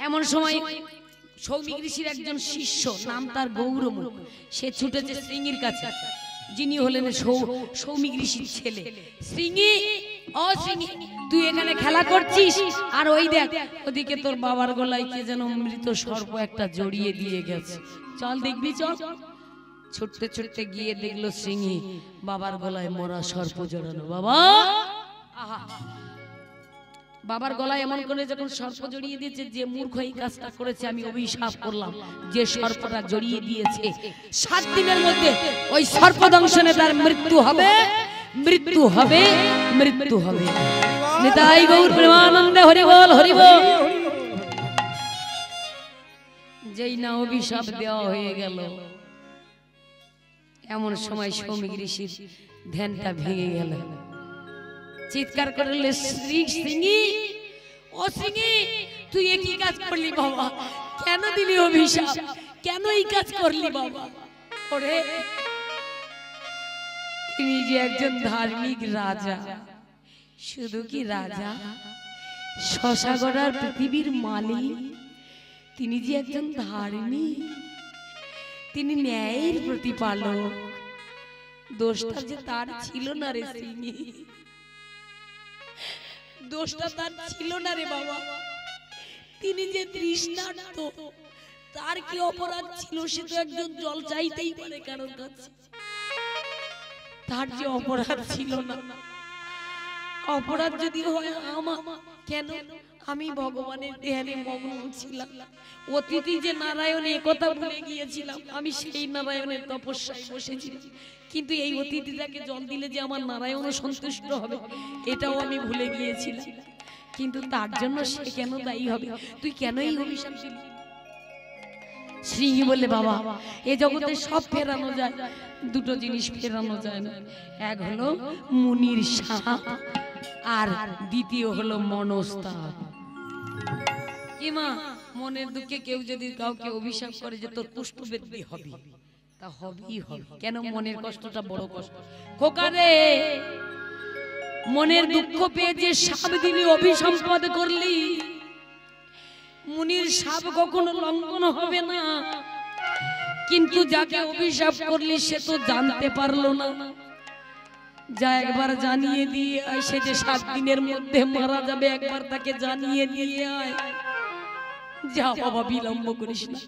এমন সময় সৌমিক ঋষির একজন শিষ্য, নাম তার গৌরমুখ, সে ছুটেছে সিংহীর কাছে, যিনি হলেন সৌমিক ঋষির ছেলে। সিংহী, ও সিংহী, তুই এখানে খেলা করছিস, আর ওই দেখ ওদিকে তোর বাবার গলায় কে যেন মৃত সর্প একটা জড়িয়ে দিয়ে গেছে, চল দেখবি চল। ছুটতে ছুটতে গিয়ে দেখলো সিংহী বাবার গলায় মরা সর্প জড়ানো। বাবা, আহা, বাবার গলায় এমন করে যখন সর্প জড়িয়ে দিয়েছে, যে মূর্খ এই কাজটা করেছে আমি অভিশাপ করলাম, যে সর্পটা জড়িয়ে দিয়েছে 7 দিনের মধ্যে ওই সর্প দংশনে তার মৃত্যু হবে, মৃত্যু হবে, মৃত্যু হবে। নিতাই গৌর প্রেমানন্দে হরি বল, হরি বল। যেই না অভিশাপ দেওয়া হয়ে গেল, এমন সময় সৌমিক ঋষির ধ্যানটা ভেঙে গেল। চিৎকার করলে, সিংহী, ও সিংহী, তুই কি কাজ করলি বাবা? কেন দিলি অভিশাপ? কেন এই কাজ করলি বাবা? ওরে, তিনি যে একজন ধার্মিক রাজা, শুধু কি রাজা, শশাগড়ার পৃথিবীর মালিক, তিনি যে একজন ধার্মিক, তিনি ন্যায়ের প্রতিপালক। দোষটা যে তার ছিল না রে সিংহী, দোষটা তার ছিল না রে বাবা। তিনি যে তৃষ্ণার্ত, তার কি অপরাধ ছিল? সে তো একজন জল চাইতেই পারে কারোর কাছে, তার যে অপরাধ ছিল না। অপরাধ যদি হয় আমার, কেন? আমি ভগবানের ধ্যানে মগ্ন ছিলাম। অতিথি যে নারায়ণ, একথা ভুলে গিয়েছিলাম। আমি সেই নারায়ণের তপস্যায় বসেছিলাম, কিন্তু এই অতিথিটাকে জল দিলে যে আমার নারায়ণও সন্তুষ্ট হবে, এটাও আমি ভুলে গিয়েছিলাম। কিন্তু তার জন্য সে কেন দায়ী হবে? তুই কেন এই অভিশাপ দিলি? সিংহী বলে, বাবা, এ জগতে সব ফেরানো যায়, দুটো জিনিস ফেরানো যায় না। এক হলো মুনির সাপ, আর দ্বিতীয় হলো মনস্তাপ। কি মা, মনের দুঃখে কেউ যদি কাউকে অভিশাপ করে যে তোর পুষ্পবৃদ্ধি হবে, তা হবেই হবে। কেন? মনের কষ্টটা বড় কষ্ট। খোকা রে, মনের দুঃখ পেয়ে যে সাপ দিলি, অভিসম্পাদ করলি, মুনির সাপ কখনো লঙ্ঘন হবে না। কিন্তু যাকে অভিশাপ করলি সে তো জানতে পারলো না। যা একবার জানিয়ে দিয়ে আয়, সে যে 7 দিনের মধ্যে মারা যাবে, একবার তাকে জানিয়ে দিয়ে আয়। যা বাবা, বিলম্ব করিস না।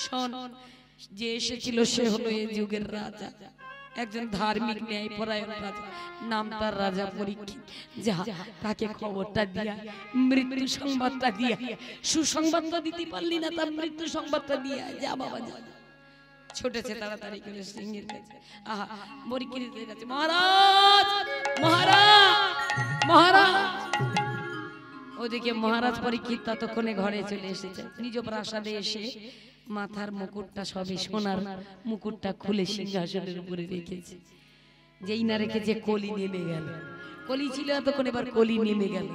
শোন, যে এসেছিল সে হলো এই যুগের রাজা, একজন ধার্মিক ন্যায়পরায়ণ রাজা, নাম তার রাজা পরীক্ষিত। যা, তাকে খবরটা দিয়া, মৃত্যু সংবাদটা দিয়া, সুসংবাদটা দিতে পারলি না, তার মৃত্যু সংবাদটা দিয়া যা বাবা, যা। ছুটেছে তাড়াতাড়ি করে সিংহের কাছে, আহা, পরীক্ষিতের কাছে। মহারাজ, মহারাজ, মহারাজ। ওদিকে মহারাজ পরীক্ষিত ততক্ষণে ঘরে চলে এসেছে। নিজ প্রাসাদে এসে মাথার মুকুটটা, সবই সোনার মুকুটটা খুলে সিংহাসনের উপরে রেখেছে। যেই না রেখেছে, কলি নেমে গেল। কলি ছিল এতক্ষণ, এবার কলি নেমে গেল।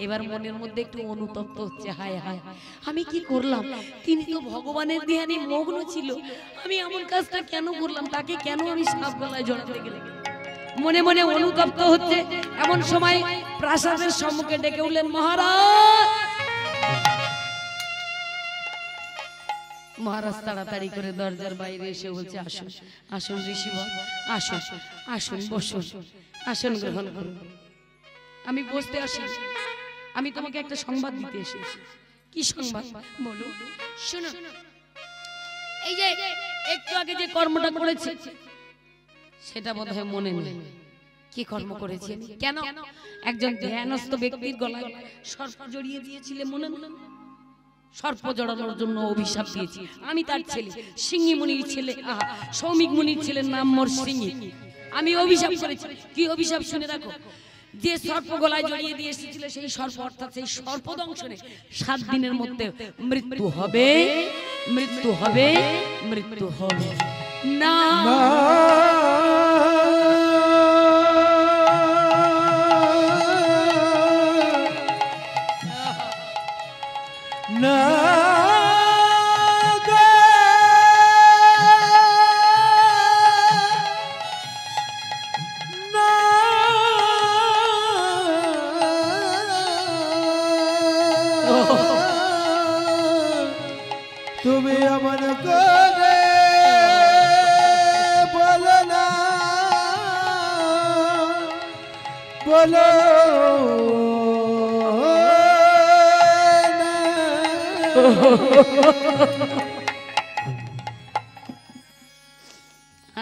এবার মনের মধ্যে একটু অনুতপ্ত হচ্ছে, হায় হায়, আমি কি করলাম? তিনি তো ভগবানের ধ্যানে মগ্ন ছিল, আমি এমন কাজটা কেন করলাম? তাকে কেন আমি সাপ গলায় জড়াতে গেলাম? মনে মনে অনুতপ্ত হচ্ছে। এমন সময় প্রাসাদের সম্মুখে ডেকে উঠলেন মহারাজ। মহারাজ তাড়াতাড়ি করে দরজার বাইরে এসে বলছে, আসুন, আসুন ঋষিবর, আসুন, আসুন, বসুন, আসন গ্রহণ করুন। আমি বসতে আসি, আমি তোমাকে একটা সংবাদ দিতে এসেছি। কি সংবাদ? বলো। শোনো, এই যে একটু আগে যে কর্মটা করেছি, সেটা বোধহয় মনে নেই। কি কর্ম করেছি? কেন? একজন ধ্যানস্থ ব্যক্তির গলায় সর্প জড়িয়ে দিয়েছিলে, মনে নেই? সর্প জড়ানোর জন্য অভিশাপ দিয়েছি। আমি তার ছেলে, সিংহী মুনির ছেলে, আহা, সৌমিক মুনির ছেলের নাম মোর সিংহী। আমি অভিশাপ করেছি। কি অভিশাপ? শুনে রাখো। যে সর্প গলায় জড়িয়ে দিয়ে এসেছিল, সেই সর্প, অর্থাৎ সেই সর্প দংশনে 7 দিনের মধ্যে মৃত্যু হবে, মৃত্যু হবে, মৃত্যু হবে না। তুমি এমন করে বলো না, বলো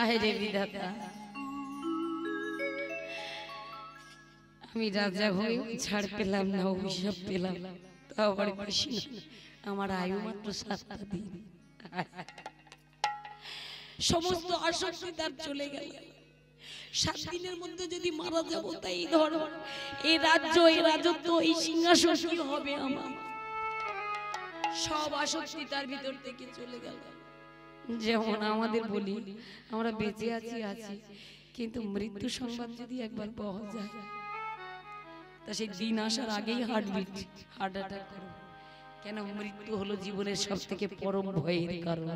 হায় রে বিধাতা, আমি রাজা হয়ে ছাড় পেলাম না, অভিশাপ পেলাম, তাও আবার বেশি না, আমার আয়ু মাত্র 7টা দিন। সমস্ত আসক্তি তার চলে গেল। 7 দিনের মধ্যে যদি মারা যাব, তাই ধরো এই রাজ্য, এই রাজত্ব, এই সিংহাসন কি হবে আমার? সব আসক্তি তার ভিতর থেকে চলে গেল। যেমন আমাদের বলি, আমরা বেঁচে আছি, কিন্তু মৃত্যু সংবাদ যদি একবার পাওয়া যায়, তা সেই দিন আসার আগেই হার্ট অ্যাটাক করো। কেন? মৃত্যু হলো জীবনের সব থেকে পরম ভয়ের কারণ।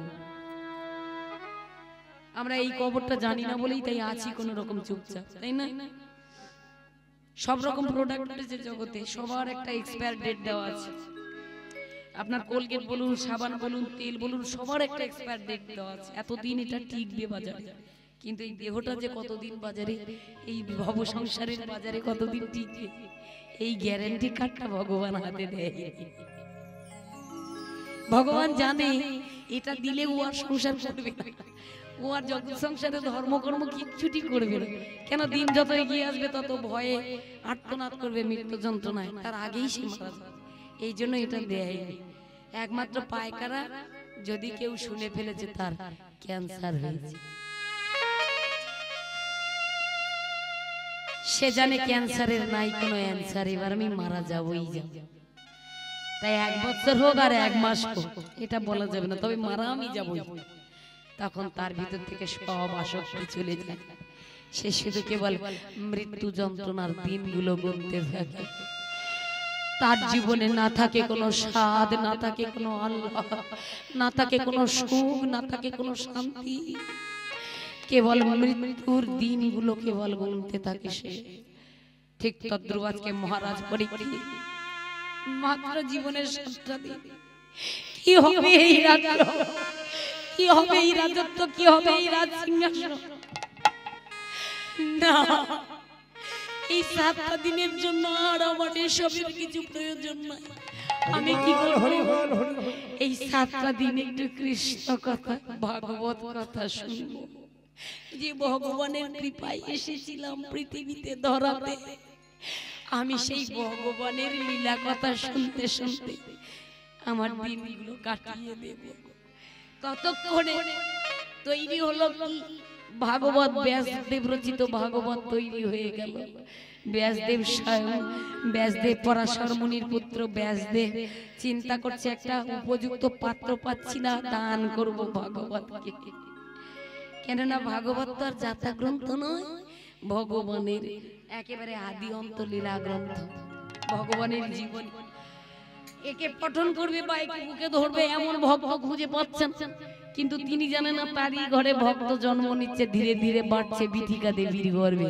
আমরা এই খবরটা জানি না বলেই তাই আছি কোন রকম চুপচাপ, তাই না? সব রকম প্রোডাক্ট উঠেছে জগতে, সবার একটা এক্সপায়ার ডেট দেওয়া আছে। আপনার কোলগেট বলুন, সাবান বলুন, তেল বলুন, সবার একটা এক্সপায়ার ডেট দেওয়া আছে, এতদিন এটা টিকবে বাজারে। কিন্তু এই দেহটা যে কতদিন বাজারে, এই ভব সংসারের বাজারে কতদিন টিকবে, এই গ্যারান্টি কার্ডটা ভগবান হাতে দেয়। ভগবান জানে এটা দিলে ও আর সংসার করবে না, ও আর জগৎ সংসারে ধর্মকর্ম কিচ্ছুটি করবে না। কেন? দিন যত এগিয়ে আসবে তত ভয়ে আর্তনাদ করবে, মৃত্যু যন্ত্রণায়, তার আগেই সে মারা যাবে। এই জন্য এটা দেয়। একমাত্র পায়কারা যদি কেউ শুনে ফেলেছে তার ক্যান্সার হয়েছে, সে জানে ক্যান্সারের নাই কোনো অ্যান্সার, এবার আমি মারা যাবই যাব। তাই 1 বছর হোক আর 1 মাস হোক এটা বলা যাবে না, তবে মারা আমি যাবই। তখন তার ভিতর থেকে সব আসক্তি চলে যায়, সে শুধু কেবল মৃত্যু যন্ত্রণার দিনগুলো গুনতে থাকে। তার জীবনে না থাকে কোনো স্বাদ, না থাকে কোনো আল্লাহ, না থাকে কোনো সুখ, না থাকে কোনো শান্তি, কেবল মৃত্যুর দিনগুলো কেবল গুনতে থাকে সে। ঠিক তদ্রুপ আজকে মহারাজ পরীক্ষিত মাত্র জীবনের 7টা দিন। কি হবে এই রাজ্য, কি হবে এই রাজত্ব, কি হবে এই রাজ সিংহাসন? না, এই 7টা দিনের জন্য আর আমার এসবের কিছু প্রয়োজন নাই। আমি কি করব? এই 7টা দিন একটু কৃষ্ণ কথা, ভাগবত কথা শুনবো। যে ভগবানের কৃপায় এসেছিলাম পৃথিবীতে ধরাতে, আমি সেই ভগবানের লীলা কথা শুনতে শুনতে আমার দিনগুলো কাটিয়ে দেব। ততক্ষণে তৈরি হলো কি? ভাগবত, ব্যাসদেব রচিত ভাগবত তৈরি হয়ে গেল। ব্যাসদেব স্বয়ং, ব্যাসদেব পরাশর মুনির পুত্র ব্যাসদেব চিন্তা করছে একটা উপযুক্ত পাত্র পাচ্ছি না, দান করব ভাগবতকে। কেননা ভাগবত তো আর যাতা গ্রন্থ নয়, ভগবানের একেবারে আদি অন্ত লীলা গ্রন্থ, ভগবানের জীবন। একে পঠন করবে বা একে বুকে ধরবে এমন ভক্ত খুঁজে পাচ্ছেন, কিন্তু তিনি জানেন না তারই ঘরে ভক্ত জন্ম নিচ্ছে, ধীরে ধীরে বাড়ছে বিথিকা দেবীর গর্ভে।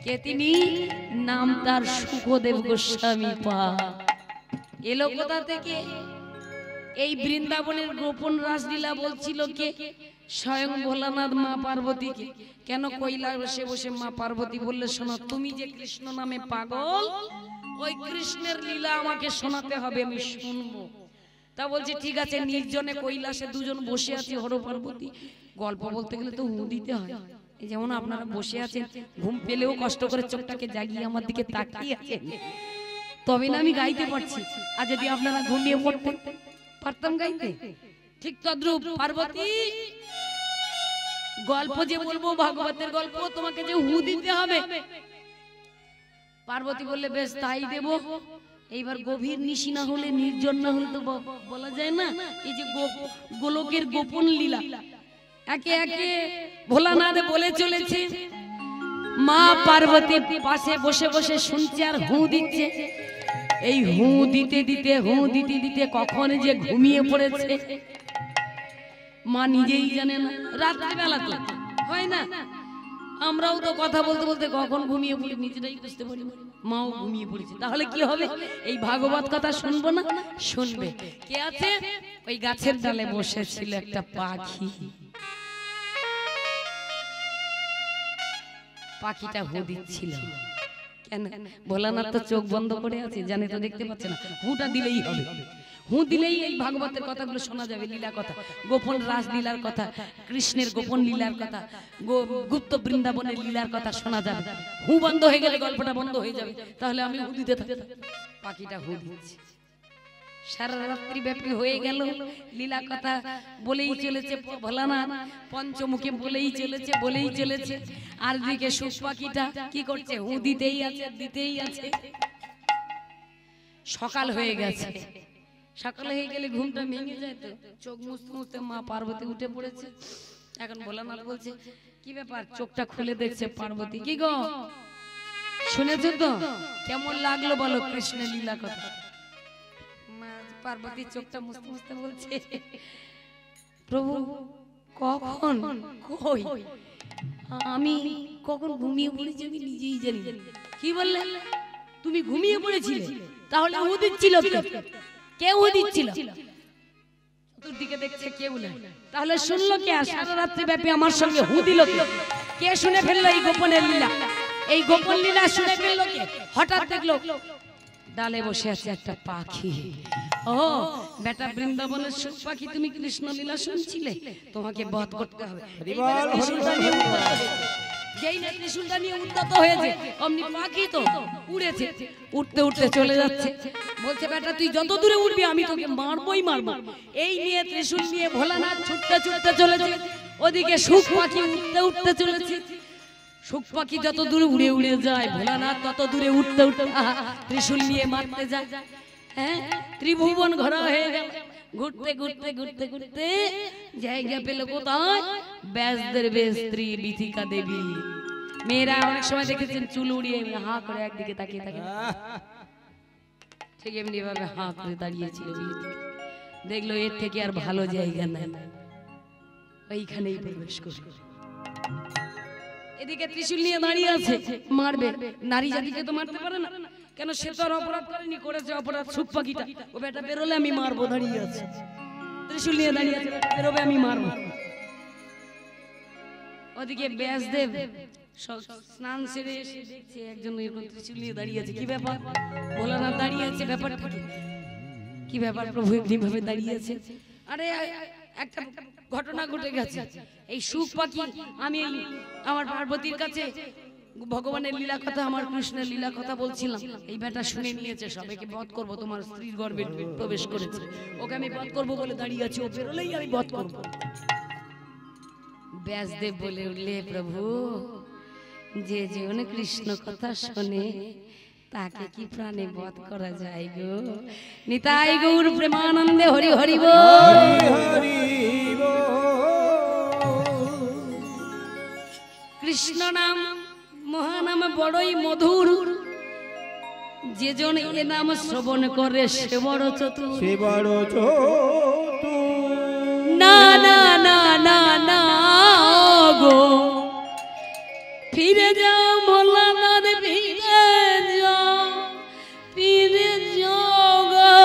কে তিনি? নাম তার সুখদেব গোস্বামী পা। এলো কোথা থেকে? এই বৃন্দাবনের গোপন রাসলীলা বলছিল কে? স্বয়ং ভোলানাথ মা পার্বতীকে। কেন? কৈলাসে বসে বসে মা পার্বতী বললে, শোনো, তুমি যে কৃষ্ণ নামে পাগল, ওই কৃষ্ণের লীলা আমাকে শোনাতে হবে, আমি শুনবো। তা বলছে ঠিক আছে। নির্জনে কৈলাসে দুজন বসে আছে হর পার্বতী। গল্প বলতে গেলে তো হুঁ দিতে হয়। এই যেমন আপনারা বসে আছেন, ঘুম পেলেও কষ্ট করে চোখটাকে জাগিয়ে আমার দিকে তাকিয়ে আছেন, তবে না আমি গাইতে পারছি। আর যদি আপনারা ঘুমিয়ে পড়তেন, পারতাম গাইতে? ঠিক তদ্রূপ পার্বতী, গল্প যে বলবো ভাগবতের গল্প, তোমাকে যে হু দিতে হবে। পার্বতী বললে বেশ তাই দেব। এইবার গভীর নিশি না হলে, নির্জন না হলে তো বলা যায় না। এই যে গোলকের গোপন লীলা একে একে ভোলানাথ বলে চলেছে। মা পার্বতী পাশে বসে বসে শুনছে আর হু দিচ্ছে। এই হু দিতে দিতে, হু দিতে দিতে কখন যে ঘুমিয়ে পড়েছে মা নিজেই জানে না। রাত্রিবেলা তো হয় না, আমরাও তো কথা বলতে বলতে কখন ঘুমিয়ে পড়ি নিজেরাই বুঝতে পারি না। মাও ঘুমিয়ে পড়েছে। তাহলে কি হবে? এই ভাগবত কথা শুনবো না? শুনবে। কে আছে? ওই গাছের ডালে বসেছিল একটা পাখি। পাখিটা হু দিচ্ছিল। কেন? ভোলানাথ তো চোখ বন্ধ করে আছে, জানে তো, দেখতে পাচ্ছে না। হুটা দিলেই হবে, হু দিলেই এই ভাগবতের কথাগুলো শোনা যাবে, লীলা কথা, গোপন রাসলীলার কথা, কৃষ্ণের গোপন লীলার কথা, গুপ্ত বৃন্দাবনের লীলার কথা শোনা যাবে। হু বন্ধ হয়ে গেলে গল্পটা বন্ধ হয়ে যাবে। তাহলে আমি হু দিতে থাকি, পাখিটা হু দিচ্ছে। সারা রাত্রি ব্যাপী হয়ে গেল লীলা কথা বলেই চলেছে ভোলানাথ, পঞ্চমুখে বলেই চলেছে। আর দিকে সুখ পাখিটা কি করছে? হু দিতেই আছে, দিতেই আছে। সকাল হয়ে গেছে। সকাল হয়ে গেলে ঘুমটা ভেঙে যায় তো, চোখ মুছতে মুছতে মা পার্বতী উঠে পড়েছে। এখন ভোলানাথ বলছে, কি ব্যাপার? চোখটা খুলে দেখছে পার্বতী। কি গো, শুনেছো তো? কেমন লাগলো বলো কৃষ্ণের লীলা কথা? পার্বতী চোখটা মুছতে মুছতে বলছে, প্রভু কখন, কই, আমি কখন ঘুমিয়ে পড়েছি আমি নিজেই জানি। কি বললে? তুমি ঘুমিয়ে পড়েছিলে? তাহলে হু দিচ্ছিল কে? কেউ হু দিচ্ছিল? চতুর্দিকে দেখছে কেউ নাই, তাহলে শুনলো কে? আর সারা রাত্রি ব্যাপী আমার সঙ্গে হু দিল কে? শুনে ফেললো এই গোপনের লীলা? এই গোপন লীলা শুনে ফেললো কে? হঠাৎ দেখলো ডালে বসে আছে একটা পাখি। ও বেটা বৃন্দাবনের সুখ পাখি, তুমি কৃষ্ণ লীলা শুনছিলে? তোমাকে বধ করতে হবে। যেই না ত্রিশূলটা নিয়ে উদ্যত হয়েছে, অমনি পাখি তো উড়েছে, উঠতে উঠতে চলে যাচ্ছে। বলছে, বেটা তুই যত দূরে উঠবি আমি তোকে মারবই মারবো। এই নিয়ে ত্রিশূল নিয়ে ভোলানাথ ছুটতে ছুটতে চলেছে। ওদিকে সুখ পাখি উঠতে উঠতে চলেছে। সুখ পাখি যত দূরে উড়ে উড়ে যায়, ভোলানাথ তত দূরে উঠতে উঠতে ত্রিশূল নিয়ে মারতে যায়। হ্যাঁ, ত্রিভুবন ঘোরা হয়ে গেল। ঘুরতে ঘুরতে ঘুরতে ঘুরতে জায়গা পেল কোথায়? ব্যাসদের স্ত্রী বিথিকা দেবী। মেয়েরা অনেক সময় দেখেছেন চুল উড়িয়ে হা করে একদিকে তাকিয়ে থাকে, ঠিক এমনি ভাবে হা করে দাঁড়িয়েছিল। দেখলো এর থেকে আর ভালো জায়গা নাই, ওইখানেই প্রবেশ করবে। এদিকে ত্রিশূল নিয়ে দাঁড়িয়ে আছে, মারবে। নারী জাতিকে তো মারতে পারে না, কেন? সে তো আর অপরাধ করেনি, করেছে অপরাধ সুখ পাখিটা। ও বেটা বেরোলে আমি মারবো, দাঁড়িয়ে আছে, ত্রিশূল নিয়ে দাঁড়িয়ে আছে, বেরোবে আমি মারবো। ওদিকে ব্যাসদেব স্নান সেরে এসে দেখছে একজন এরকম ত্রিশূল নিয়ে দাঁড়িয়ে আছে। কি ব্যাপার? ভোলানাথ দাঁড়িয়ে আছে, ব্যাপারটা কি ব্যাপার প্রভু এমনি ভাবে দাঁড়িয়ে আছে? আরে একটা ঘটনা ঘটে গেছে। এই সুখ পাখি, আমি আমার পার্বতীর কাছে ভগবানের লীলা কথা, আমার কৃষ্ণের লীলা কথা বলছিলাম। এই বেটা শুনে নিয়েছে, সবাইকে বধ করবো, তোমার স্ত্রীর গর্ভে প্রবেশ করেছে, ওকে আমি বধ করবো বলে দাঁড়িয়ে আছি, ও বেরোলেই আমি বধ করবো। ব্যাসদেব বলে উঠলে, প্রভু যে জীবন কৃষ্ণ কথা শোনে তাকে কি প্রাণে বধ করা যায় গো? নিতাই গৌর প্রেমানন্দে হরি হরি বল। কৃষ্ণ নাম মহানাম বড়ই মধুর, যে জন এ নাম শ্রবণ করে সে বড় চতুর। না না না না না গো, ফিরে যাও ভোলানাথ, ফিরে যাও, ফিরে যাও গো।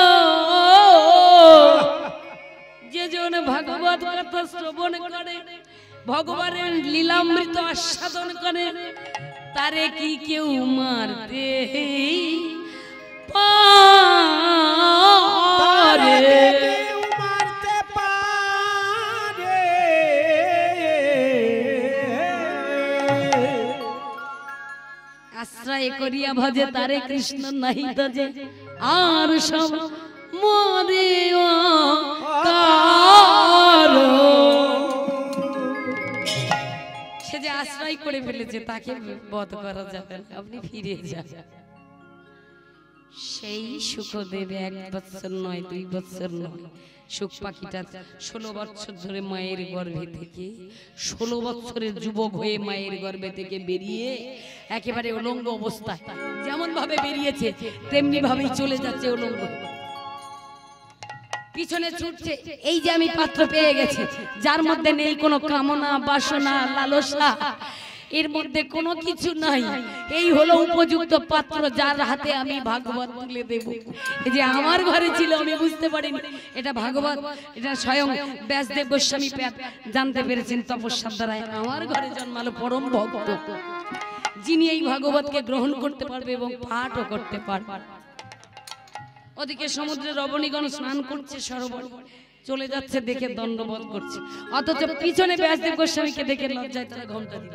যে জন ভাগবত কথা শ্রবণ করে, ভগবানের লীলামৃত আস্বাদন করে, তারে কি কেউ মারতে পারে? আশ্রয় করিয়া ভজে তারে কৃষ্ণ নাহি তজে, আর সব মরে সে যে আশ্রয় করে ফেলেছে তাকে বধ করা যাবে না, আপনি ফিরে যান। সেই সুখদেব 1 বৎসর নয়, 2 বৎসর নয়, সুখ পাখিটা 16 বছর ধরে মায়ের গর্ভে থেকে, 16 বছরের যুবক হয়ে মায়ের গর্ভে থেকে বেরিয়ে একেবারে উলঙ্গ অবস্থায়, যেমন ভাবে বেরিয়েছে তেমনি ভাবেই চলে যাচ্ছে উলঙ্গ, পিছনে ছুটছে। এই যে আমি পাত্র পেয়ে গেছি, যার মধ্যে নেই কোনো কামনা বাসনা লালসা, এর মধ্যে কোনো কিছু নাই, এই হলো উপযুক্ত পাত্র, যার হাতে আমি ভাগবত তুলে দেব। এই যে আমার ঘরে ছিল আমি বুঝতে পারিনি এটা ভাগবত, এটা স্বয়ং ব্যাসদেব গোস্বামী জানতে পেরেছেন তপস্যার দ্বারা। আমার ঘরে জন্মালো পরম ভক্ত, যিনি এই ভাগবতকে গ্রহণ করতে পারবে এবং পাঠও করতে পারবে। ওদিকে সমুদ্রে রবণীগণ স্নান করছে, সরোবর চলে যাচ্ছে, দেখে দণ্ডবোধ করছে, অথচ পিছনে ব্যাসদেব গোস্বামীকে দেখে লজ্জায় তারা ঘোমটা দিল।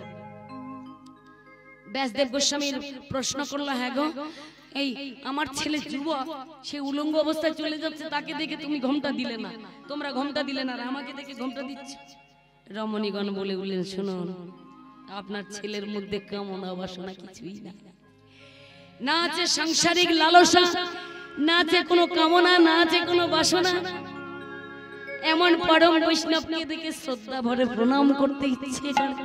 ব্যাসদেব গোস্বামীর প্রশ্ন করলো, হ্যাঁ গো, এই আমার ছেলে যুবক, সে উলঙ্গ অবস্থায় চলে যাচ্ছে, তাকে দেখে তুমি ঘোমটা দিলে না, তোমরা ঘোমটা দিলে না, আর আমাকে দেখে ঘোমটা দিচ্ছে। রমণীগণ বলে উঠলেন, শুনুন, আপনার ছেলের মধ্যে কামনা বাসনা কিছুই না, না আছে সাংসারিক লালসা, না আছে কোনো কামনা, না আছে কোনো বাসনা। এমন পরম বৈষ্ণবকে দেখে শ্রদ্ধা ভরে প্রণাম করতে ইচ্ছে করে।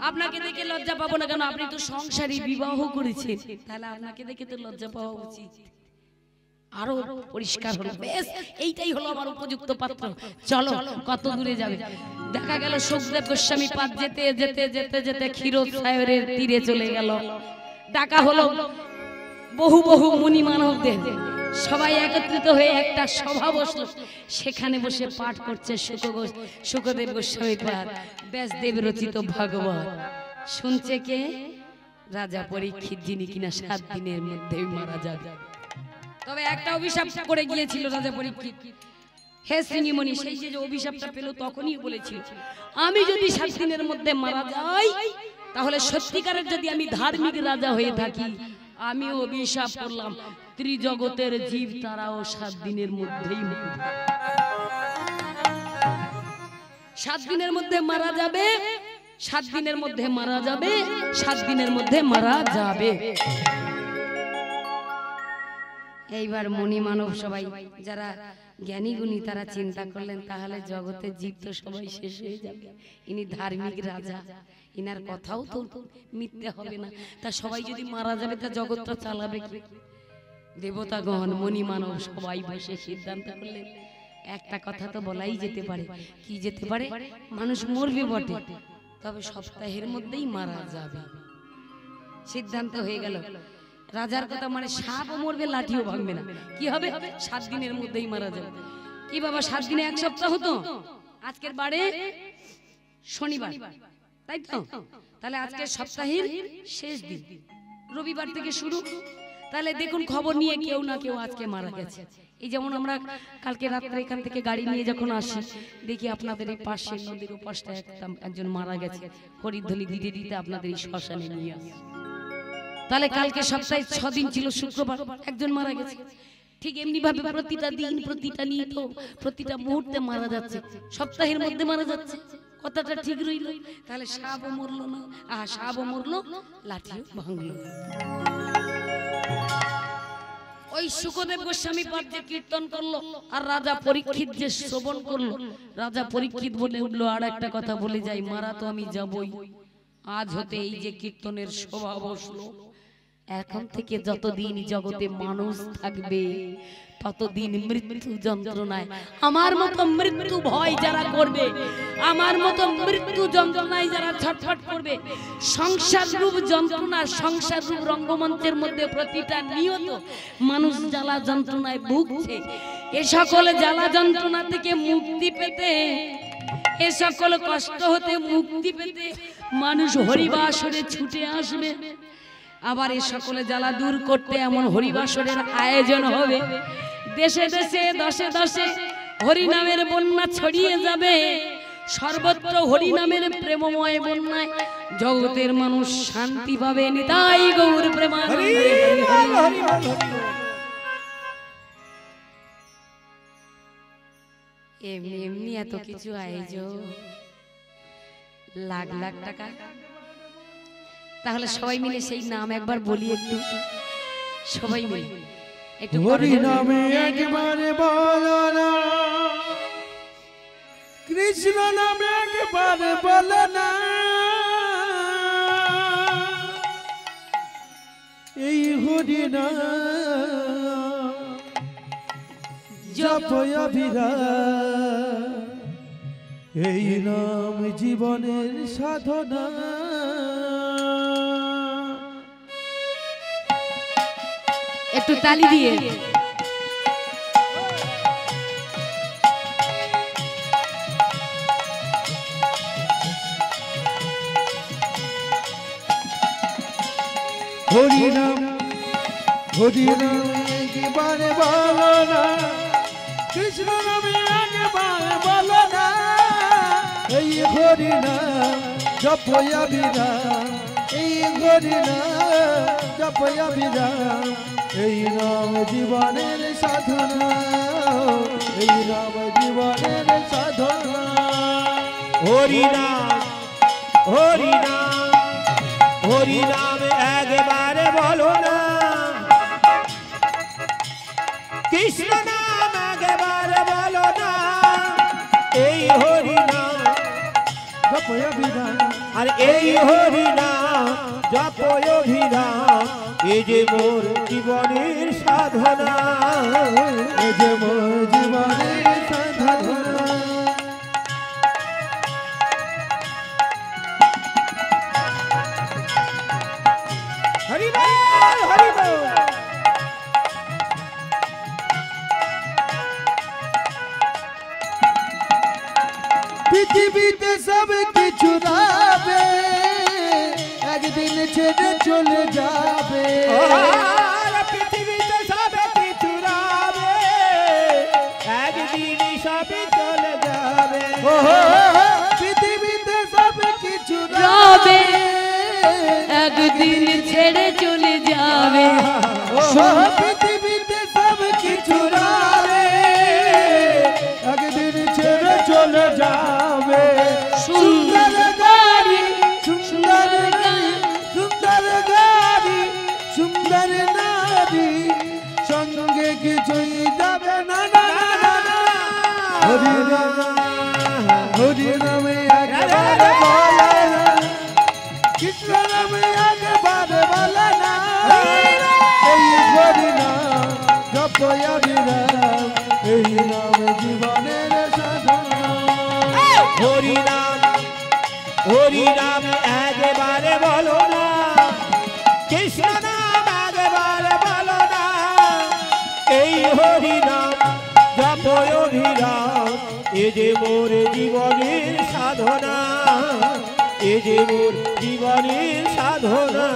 আপনাকে দেখে লজ্জা পাবো না কেন? আপনি তো সংসারী, বিবাহ করেছেন, তাহলে আপনাকে দেখে তো লজ্জা পাওয়া উচিত। আরো পরিষ্কার হলো, বেশ, এইটাই হলো আমার উপযুক্ত পাত্র, চলো কত দূরে যাবে। দেখা গেল সুখদেব গোস্বামী পাদ যেতে যেতে যেতে যেতে ক্ষীরোদ সাগরের তীরে চলে গেল। ডাকা হলো বহু বহু মুনি মানবদের, সবাই একত্রিত হয়ে একটা সভা বসলো, সেখানে বসে পাঠ করছে শুকদেব গোস্বামী পাদ, ব্যাসদেব রচিত ভাগবত। শুনছে কে? রাজা পরীক্ষিত, যিনি কিনা 7 দিনের মধ্যেই মারা যাবে। তবে একটা অভিশাপ করে গিয়েছিল রাজা পরীক্ষিত, হে শ্রীমণি, সেই যে অভিশাপটা পেল তখনই বলেছিল, আমি যদি 7 দিনের মধ্যে মারা যাই, তাহলে সত্যিকারের যদি আমি ধার্মিক রাজা হয়ে থাকি, আমি অভিশাপ করলাম ত্রিজগতের জীব তারাও 7 দিনের মধ্যেই মরবে। 7 দিনের মধ্যে মারা যাবে, 7 দিনের মধ্যে মারা যাবে, 7 দিনের মধ্যে মারা যাবে। এইবার মুনি মানব সবাই যারা জ্ঞানী গুণী তারা চিন্তা করলেন, তাহলে জগতের জীব তো সবাই শেষ হয়ে যাবে, ইনি ধার্মিক রাজা, ইনার কথাও তো মিথ্যে হবে না, তা সবাই যদি মারা যাবে তা জগৎটা চালাবে কি? দেবতাগণ, মুনি মানব সবাই বসে সিদ্ধান্ত করলেন, একটা কথা তো বলাই যেতে পারে। কি যেতে পারে? মানুষ মরবে বটে, তবে সপ্তাহের মধ্যেই মারা যাবে। সিদ্ধান্ত হয়ে গেল। রাজার কথা মানে সাপও মরবে, লাঠিও ভাঙবে না, কি হবে? 7 দিনের মধ্যেই মারা যাবে। কি বাবা, 7 দিনে 1 সপ্তাহ হতো? আজকের বারে শনিবার, তাই তো? তাহলে আজকে সপ্তাহের শেষ দিন, রবিবার থেকে শুরু। তাহলে দেখুন, খবর নিয়ে কেউ না কেউ আজকে মারা গেছে। এই যেমন আমরা কালকে রাত্রে এখান থেকে গাড়ি নিয়ে যখন আসি, দেখি আপনাদের এই পাশে নদীর ওপাশটা একজন মারা গেছে, হরিধ্বনি দিতে দিতে আপনাদের এই শ্মশানে নিয়ে আসে। তাহলে কালকে সপ্তাহে 6 দিন ছিল, শুক্রবার একজন মারা গেছে। ঠিক এমনি ভাবে প্রতিটা দিন, প্রতিটা নিয়ত, প্রতিটা মুহূর্তে মারা যাচ্ছে, সপ্তাহের মধ্যে মারা যাচ্ছে। কথাটা ঠিক রইল। তাহলে সাপও মরলো না, সাপও মরলো, লাঠিও ভাঙলো। ওই শুকদেব গোস্বামী পাঠ যে কীর্তন করলো আর রাজা পরীক্ষিত যে শ্রবণ করলো, রাজা পরীক্ষিত বলে উঠলো, আর একটা কথা বলে যাই, মারা তো আমি যাবই। আজ হতে এই যে কীর্তনের সভা বসলো, এখন থেকে যতদিন জগতে মানুষ থাকবে ততদিন মৃত্যু যন্ত্রণায়, আমার মতো মৃত্যু ভয় যারা করবে, আমার মতো মৃত্যু যন্ত্রণায় যারা ছটফট করবে, সংসার রূপ যন্ত্রণার, সংসার রূপ রঙ্গমঞ্চের মধ্যে প্রতিটা নিয়ত মানুষ জ্বালা যন্ত্রণায় ভুগছে। এ সকল জ্বালা যন্ত্রণা থেকে মুক্তি পেতে, এ সকল কষ্ট হতে মুক্তি পেতে মানুষ হরিবাসরে ছুটে আসবে। আবার এই সকলে জ্বালা দূর করতে এমন হরিবাসরের আয়োজন হবে, দেশে দেশে দশে দশে হরিনামের বন্যা ছড়িয়ে যাবে, সর্বত্র হরিনামের প্রেমময় বন্যায় জগতের মানুষ শান্তি পাবে। নিতাই গৌর প্রেমানন্দে। এমনি এমনি এত কিছু আয়োজন, লাখ লাখ টাকা। তাহলে সবাই মিলে সেই নাম একবার বলি, একটু সবাই মিলে একটু হরি নামে একবারে বলো না, কৃষ্ণ নামে একবারে বলো না, এই হরি নাম জপ অবিরাম, এই নাম জীবনের সাধনা। একটু তালি দিয়ে হরি নাম একবারে বলো না, কৃষ্ণ নামে একবারে বলো না, এই হরি নাম জপয়া বিরাম, এই হরি নাম জপয়া বিরাম, এই নাম জীবনের সাধনা, এই নাম জীবনের সাধনা। হরি নাম হরি নাম হরি নাম একবারে বলো না, কৃষ্ণ নাম একবারে বলো না, এই হরি নাম জপয়া বিরাম, আর এই হরি নাম জপয় অভিরাম, এই যে মোর জীবনের সাধনা, এই যে মোর জীবনের সাধনা। হরি বল হরি বল। পৃথিবীতে সব কিছু রাবে, একদিন ছেড়ে চলে যাবে, পৃথিবীতে সব কিছু রাবে, একদিন সবই চলে যাবে, পৃথিবীতে সব কিছু যাবে, একদিন ছেড়ে চলে যাবে, পৃথিবীতে সব কিছু রাবে, একদিন ছেড়ে চলে যাবে, সুন্দর গাড়ি সুন্দর গাড়ি, সুন্দর গাড়ি, সুন্দর নারী, সঙ্গে কিছুই যাবে না, না, না, না, না। হরি নাম, হরি নামে একবারে বলো না, কৃষ্ণ নামে একবারে বলো না, এই হরি নাম জপয়া বিরাম, এই নাম জীবনের সাধনা। হরি নাম একবারে বলো না, কৃষ্ণ নাম একবারে বলো না, এই হরি নাম জপয় অভিরাম, এ যে মোর জীবনের সাধনা, এ যে মোর জীবনের সাধনা।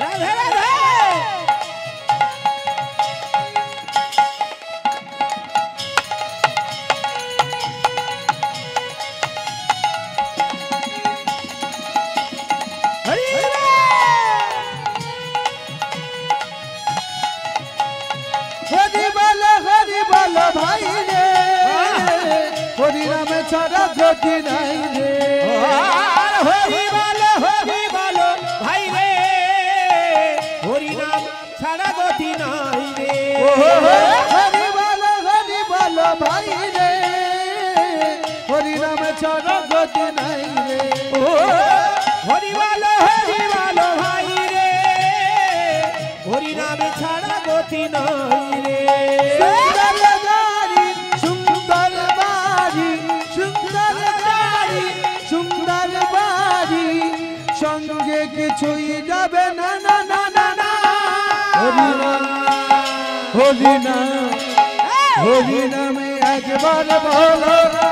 রাধে রাধে। হরি হরি বল ভাই রে, হরি নামে ছাড়া গতি নাই রে, হরি বলো ভাই রে, হরি নাম ছাড়া গতি নাই রে, হরি বল ভাই রে, হরি নামে ছাড়া গতি নাই রে, হরি বলো ভাই রে, হরি নামে ছাড়া গতি নাই রে, সুন্দর গাড়ি, সুন্দর বাড়ি, সুন্দর গাড়ি, সুন্দর বাড়ি, সঙ্গে কিছুই যাবে না, না, না, না, না। হরি নাম, হরি নাম, হরি নামে একবার বলো না,